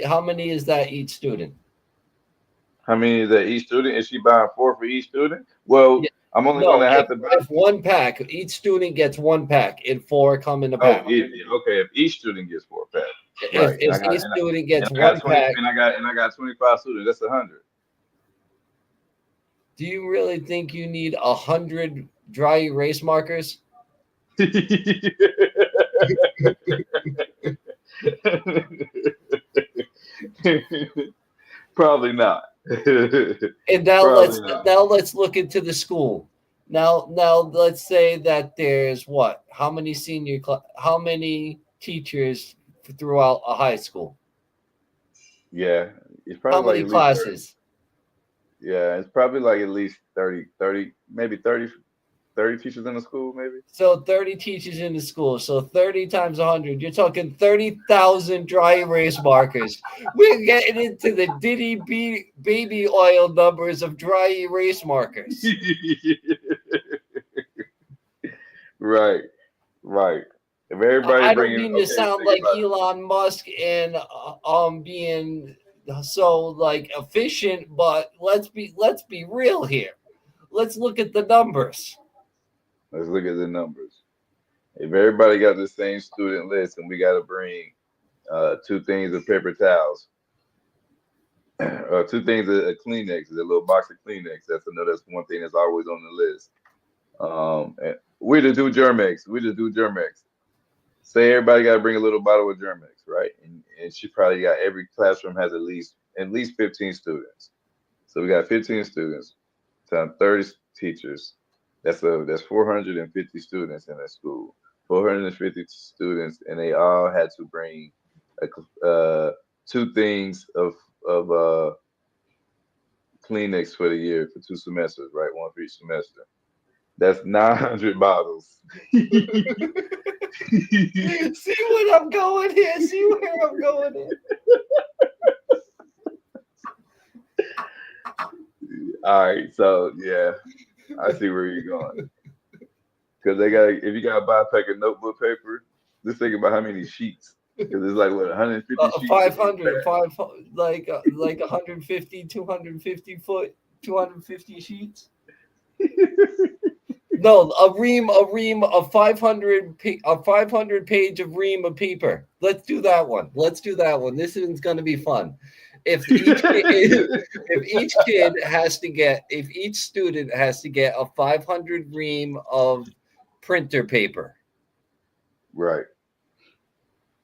how many is that each student? How many is that each student? Is she buying 4 for each student? Well, Yeah, I'm only no, gonna have to buy. if one pack, each student gets one pack, and 4 come in a Oh, pack. okay. If each student gets 4 packs, If right? And I got each student and gets I got one 20 pack, and I got 25 students. That's 100. do you really think you need 100 dry erase markers? Probably not. And now Probably not. let's look into the school. Now let's say that there's what? How many how many teachers throughout a high school? Yeah, it's How probably like many at least 30. classes? Yeah, it's probably like at least 30, maybe 30 teachers in the school, maybe. So 30 teachers in the school. So 30 times 100. You're talking 30,000 dry erase markers. We're getting into the baby oil numbers of dry erase markers. Right, right. If everybody I don't bringing, mean okay, to sound think like about it. Elon Musk and being so like efficient, but let's be real here. Let's look at the numbers. Let's look at the numbers. If everybody got the same student list and we got to bring 2 things of paper towels, 2 things of Kleenex, a little box of Kleenex. That's one thing that's always on the list. And we to do Germex. Say everybody got to bring a little bottle of Germex, right? And she probably got every classroom has at least 15 students. So we got 15 students times 30 teachers. That's 450 students in that school. 450 students, and they all had to bring 2 things of Kleenex for the year for 2 semesters, right? 1 for each semester. That's 900 bottles. See what I'm going here. See where I'm going here. All right, so yeah, I see where you're going. Because if you gotta buy a pack of notebook paper, just think about how many sheets. Because it's like what 150 sheets. 500, like 150, 250 foot, 250 sheets. No, a ream of 500 page of ream of paper. Let's do that one. This one's going to be fun. If each student has to get a 500 ream of printer paper. Right.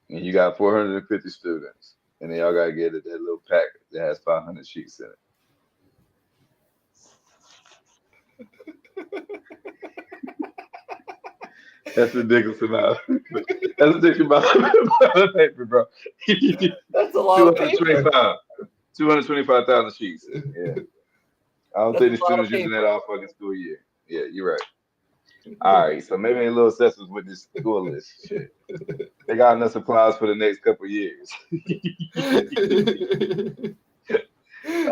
And you got 450 students, and they all gotta get that little pack that has 500 sheets in it. That's ridiculous amount. That's ridiculous amount of paper, bro. That's a lot of paper. 225,000 sheets. Yeah. I don't That's think a the lot of students using paper. that all fucking school year. Yeah, you're right. All right, so maybe a little assessments with this school list. Shit. They got enough supplies for the next couple of years.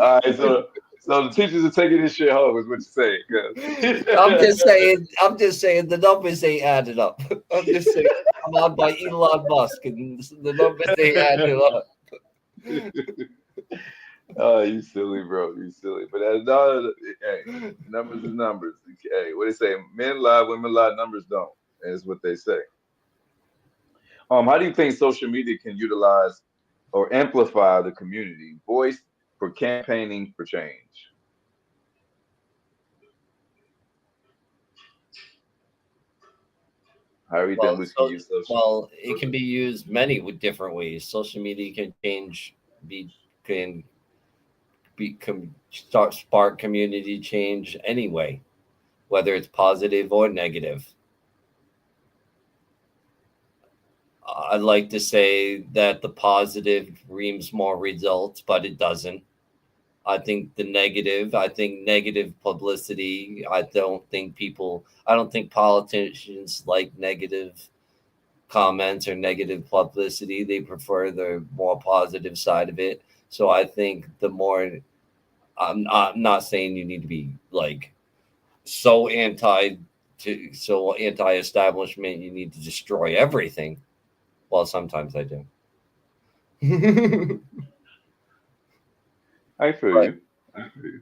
All right, so the teachers are taking this shit home, is what you're saying. I'm just saying the numbers ain't added up. I'm just saying I'm on by Elon Musk and the numbers ain't added up. Oh, you silly, bro. You silly. But that's not, hey, numbers is numbers. Hey, what they say? Men lie, women lie, numbers don't. Is what they say. How do you think social media can utilize or amplify the community voice for campaigning for change? How do you think we can use social? Well, it can be used many with different ways. Social media can spark community change anyway, whether it's positive or negative. I'd like to say that the positive reams more results, but it doesn't. I think negative publicity. I don't think politicians like negative comments or negative publicity. They prefer the more positive side of it. So I think I'm not saying you need to be like so anti-establishment you need to destroy everything. Well, sometimes I do. I feel Right. you. I feel you.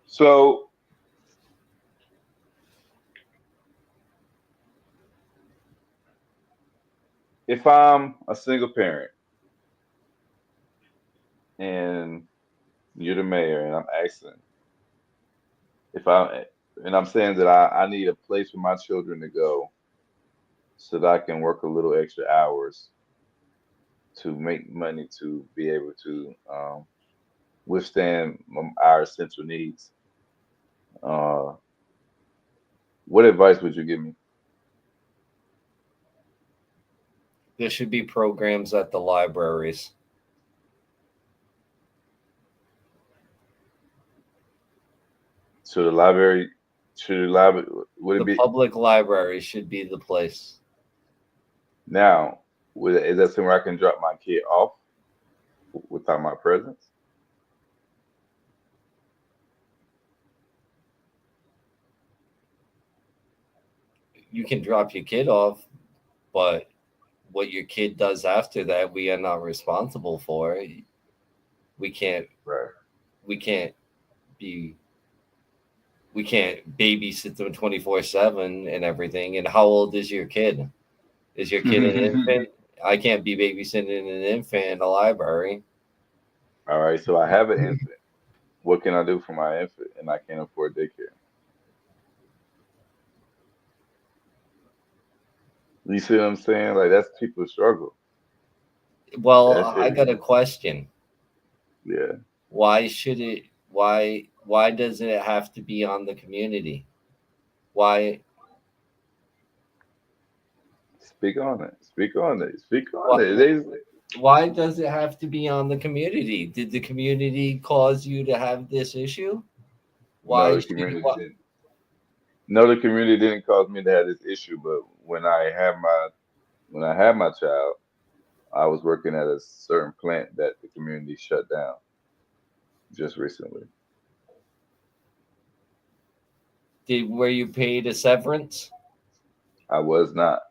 So if I'm a single parent and you're the mayor and I'm asking if I and I'm saying that I need a place for my children to go so that I can work a little extra hours to make money to be able to withstand our essential needs. Uh, what advice would you give me? There should be programs at the libraries. So the library, should the library, would it The be public library should be the place. now? Is that somewhere I can drop my kid off without my presence? You can drop your kid off, but what your kid does after that, we are not responsible for. We can't. Right. We can't be. We can't babysit them 24/7 and everything. And how old is your kid? Is your kid an infant? I can't be babysitting an infant in the library. All right. So I have an infant. What can I do for my infant? And I can't afford daycare. You see what I'm saying? Like that's people's struggle. Well, That's I it. got a question. Yeah. Why should it? Why does it have to be on the community? Why? Speak on it. Speak on it. Speak on Why? it. Why does it have to be on the community? Did the community cause you to have this issue? No, Why the should community why, didn't. No, the community didn't cause me to have this issue. But when I had my child, I was working at a certain plant that the community shut down just recently. were you paid a severance? I was not.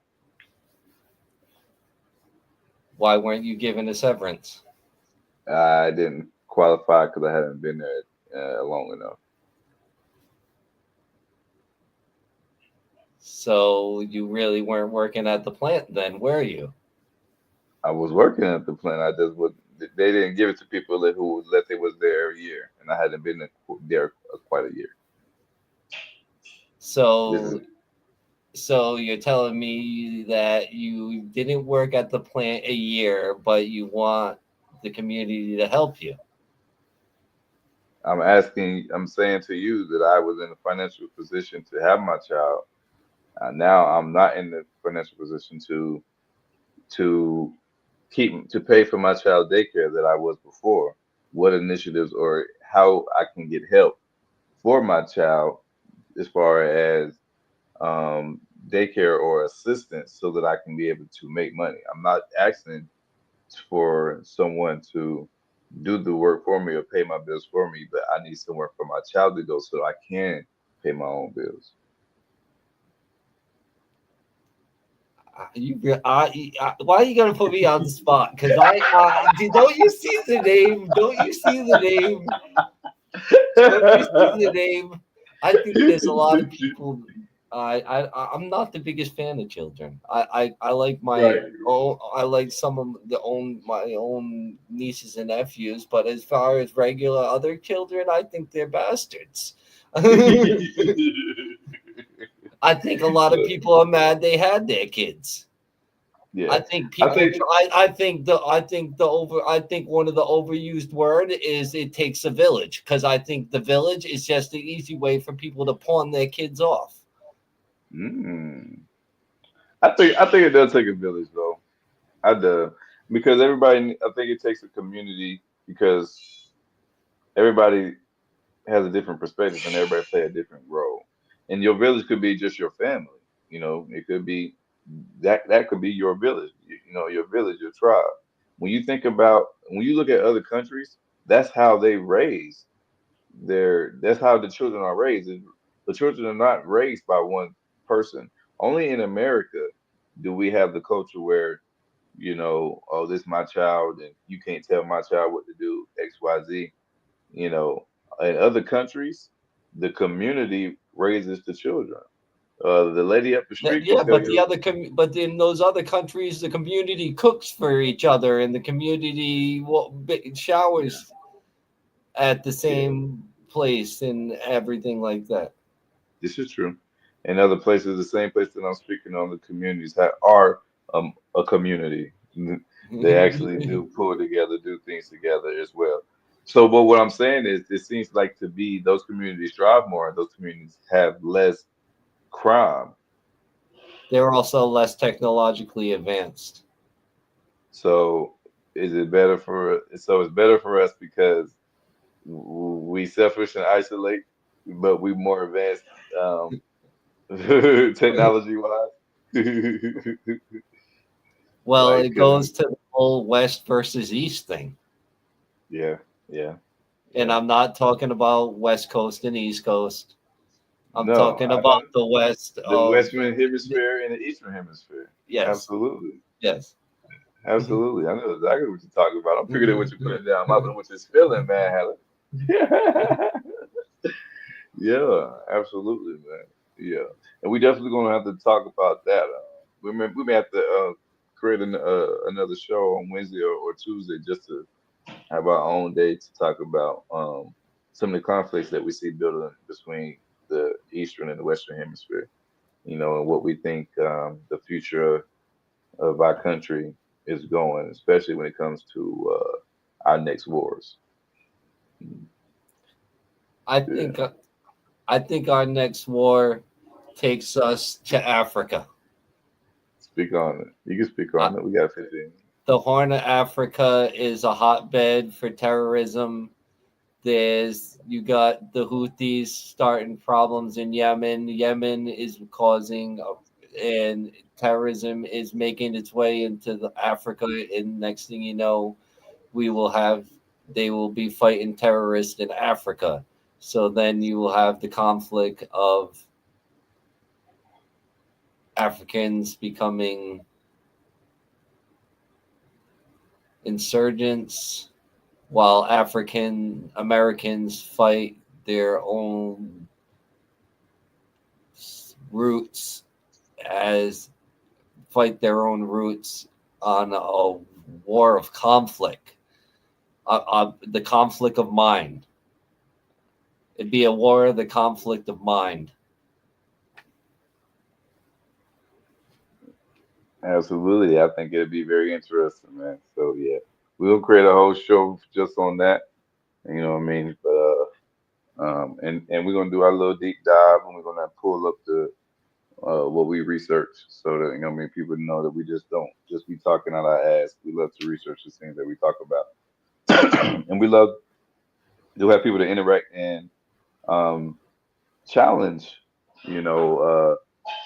Why weren't you given a severance? I didn't qualify because I hadn't been there long enough. So you really weren't working at the plant then, were you? I was working at the plant. I just would. They didn't give it to people who let they was there every year, and I hadn't been there quite a year. This is So so you're telling me that you didn't work at the plant a year, but you want the community to help you. I'm saying to you that I was in a financial position to have my child. Now I'm not in the financial position to to pay for my child daycare that I was before. What initiatives or how I can get help for my child as far as um, daycare or assistance so that I can be able to make money. I'm not asking for someone to do the work for me or pay my bills for me, but I need somewhere for my child to go so I can pay my own bills. Why are you gonna put me on the spot? Because don't you see the name? Don't you see the name? Don't you see the name? I think there's a lot of people. I'm not the biggest fan of children. I like my Right. own. I like some of my own nieces and nephews. But as far as regular other children, I think they're bastards. I think a lot of people are mad they had their kids. I Yeah. think I people. think I think one of the overused word is it takes a village because I think the village is just an easy way for people to pawn their kids off. mm, I think it does take a village though. I do because I think it takes a community because everybody has a different perspective and everybody play a different role. And your village could be just your family. It could be that could be your village. Your village, your tribe. When you look at other countries, that's how they raise that's how the children are raised. The children are not raised by one person. Only in America do we have the culture where, oh, this my child, and you can't tell my child what to do, XYZ. You know, in other countries, the community raises the children. The lady up the street can Yeah, tell but the you, other but in those other countries, the community cooks for each other, and the community showers at the yeah, same place and everything like that. this is true. In other places, the same place that I'm speaking on, the communities are a community. They actually do pull together, do things together as well. So, but what I'm saying is, it seems like to be those communities thrive more, and those communities have less crime. They're also less technologically advanced. So, is it better for? So it's better for us because we selfish and isolate, but we more advanced technology wise. Well, Like, it goes to the whole West versus East thing. yeah, yeah, And yeah. I'm not talking about West Coast and East Coast. I'm No, talking I about know the West the of Western Hemisphere and the Eastern Hemisphere. yes, Absolutely, yes. absolutely. I know exactly what you're talking about. I'm figuring out what you're putting down. I'm loving what you're feeling, man, Helen. Yeah, absolutely, man. Yeah, and we definitely gonna have to talk about that. We may have to create another show on Wednesday or Tuesday just to have our own day to talk about some of the conflicts that we see building between the Eastern and the Western Hemisphere. And what we think the future of our country is going, especially when it comes to our next wars. I Yeah, think I think our next war takes us to Africa. speak on it. You can speak Uh, on it. We got 15. the Horn of Africa is a hotbed for terrorism. You got the Houthis starting problems in Yemen. Yemen is causing and terrorism is making its way into Africa. And next thing you know, we will have they will be fighting terrorists in Africa. So then you will have the conflict of Africans becoming insurgents while African Americans fight their own roots as roots on a war of conflict, the conflict of mind. It'd be a war of the conflict of mind. Absolutely. I think it'd be very interesting, man. So yeah, we'll create a whole show just on that. You know what I mean? And we're gonna do our little deep dive, and we're gonna pull up the what we research, so that what I mean, people know that we just don't just be talking out our ass. We love to research the things that we talk about, and we love to have people to interact and um, challenge,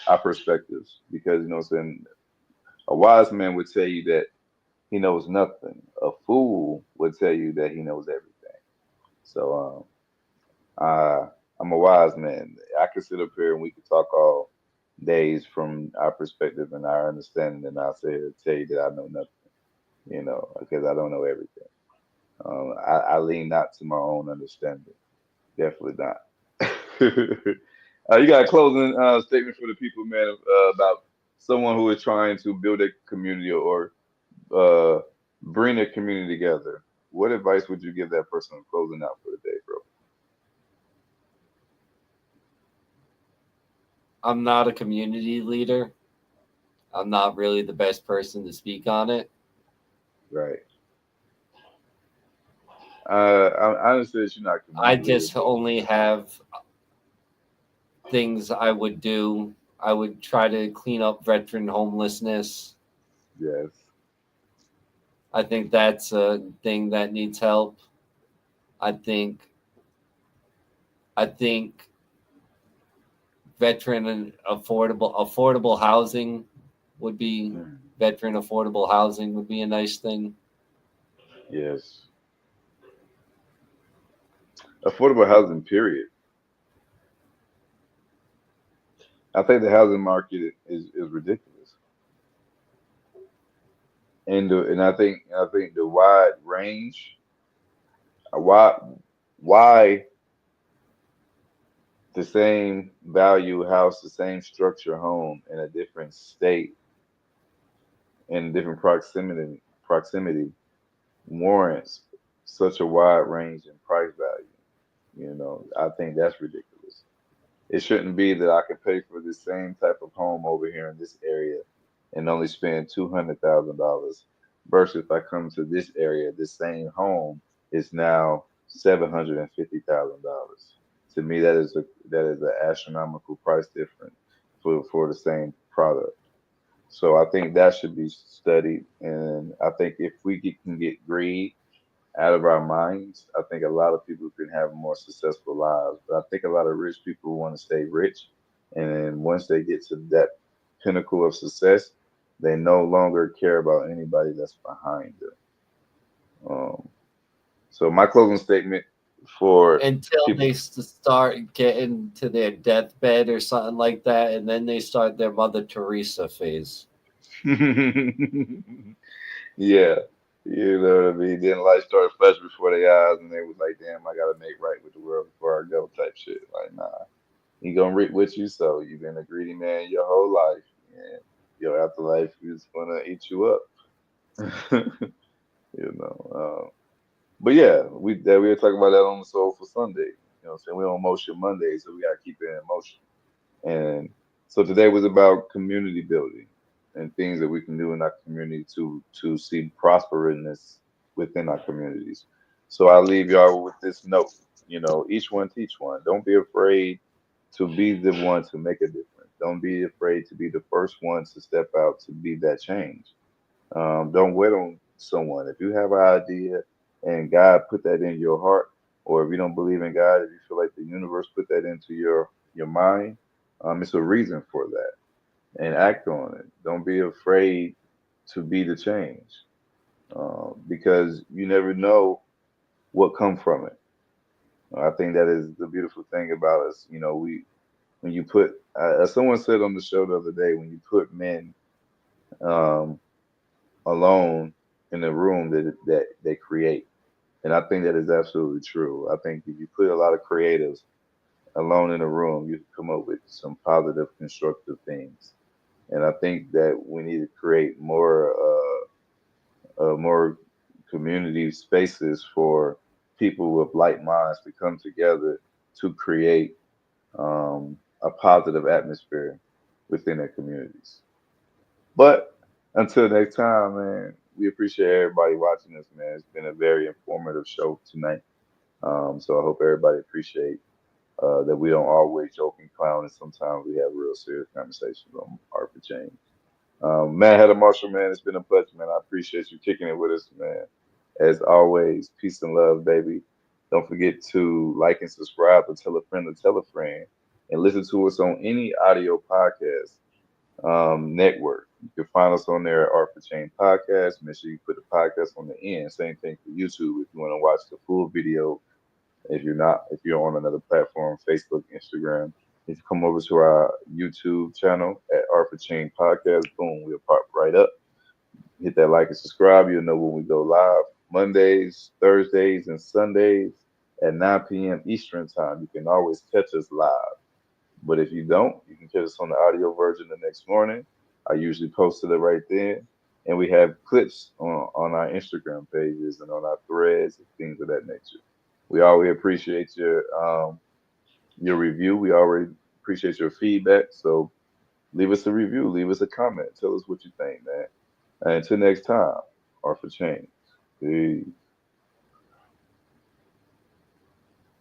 our perspectives, because what I'm saying, a wise man would tell you that he knows nothing. A fool would tell you that he knows everything. So I'm a wise man. I can sit up here and we can talk all days from our perspective and our understanding, and I'll say to tell you that I know nothing, because I don't know everything. I lean not to my own understanding. Definitely not. You got a closing statement for the people, man, about someone who is trying to build a community or uh, bring a community together. What advice would you give that person closing out for the day, bro? I'm not a community leader. I'm not really the best person to speak on it. Right. I understand that you're not a I community leader, just but only have things I would do. I would try to clean up veteran homelessness. yes. I think that's a thing that needs help. I think I think veteran and affordable housing would be Mm, veteran affordable housing would be a nice thing. yes. affordable housing. Period. I think the housing market is ridiculous, and I think the wide range. Why why the same value house, the same structure home in a different state in different proximity warrants such a wide range in price value. I think that's ridiculous. It shouldn't be that I can pay for the same type of home over here in this area and only spend $200,000 versus if I come to this area, the same home is now $750,000. To me, that is an astronomical price difference for the same product. So I think that should be studied, and I think if can get greed out of our minds, I think a lot of people can have more successful lives. But I think a lot of rich people want to stay rich, and then once they get to that pinnacle of success, they no longer care about anybody that's behind them. Um, so my closing statement for Until people. they start getting to their deathbed or something like that, and then they start their Mother Teresa phase. Yeah, you know what I mean. Then light started flashing before their eyes, and they was like, "Damn, I gotta make right with the world before I go," type shit. Like, nah, he gonna reap what you sow. You've been a greedy man your whole life, and your afterlife is gonna eat you up. you know. But yeah, we were talking about that on the Soul for Sunday. What I'm saying, we on Motion Monday, so we gotta keep it in motion. And so today was about community building and things that we can do in our community to see prosperiness within our communities. So I'll leave y'all with this note. Each one teach one. Don't be afraid to be the one to make a difference. Don't be afraid to be the first one to step out to be that change. Don't wait on someone. If you have an idea and God put that in your heart, or if you don't believe in God, if you feel like the universe put that into your mind, it's a reason for that, and act on it. Don't be afraid to be the change, because you never know what come from it. I think that is the beautiful thing about us. We when you put, as someone said on the show the other day, when you put men um, alone in a room that they create. And I think that is absolutely true. I think if you put a lot of creatives alone in a room, you can come up with some positive, constructive things. And I think that we need to create more community spaces for people with like minds to come together to create a positive atmosphere within their communities. But until next time, man, we appreciate everybody watching us, man. It's been a very informative show tonight. So I hope everybody appreciate that we don't always joke and clown, and sometimes we have real serious conversations on Art for Change. Matt Hatter Marshall, man, it's been a pleasure, man. I appreciate you kicking it with us, man. As always, peace and love, baby. Don't forget to like and subscribe, and to tell a friend, and listen to us on any audio podcast network. You can find us on there at Art for Change Podcast. Make sure you put the podcast on the end. Same thing for YouTube if you want to watch the full video. If you're on another platform, Facebook, Instagram, if you come over to our YouTube channel at Art for Change Podcast, boom, we'll pop right up. Hit that like and subscribe. You'll know when we go live Mondays, Thursdays, and Sundays at 9 p.m. Eastern Time. You can always catch us live. But if you don't, you can catch us on the audio version the next morning. I usually posted it right then. And we have clips on our Instagram pages and on our threads and things of that nature. We always appreciate your review. We already appreciate your feedback. So leave us a review, leave us a comment, tell us what you think, man. And until next time, Art for Change. Peace.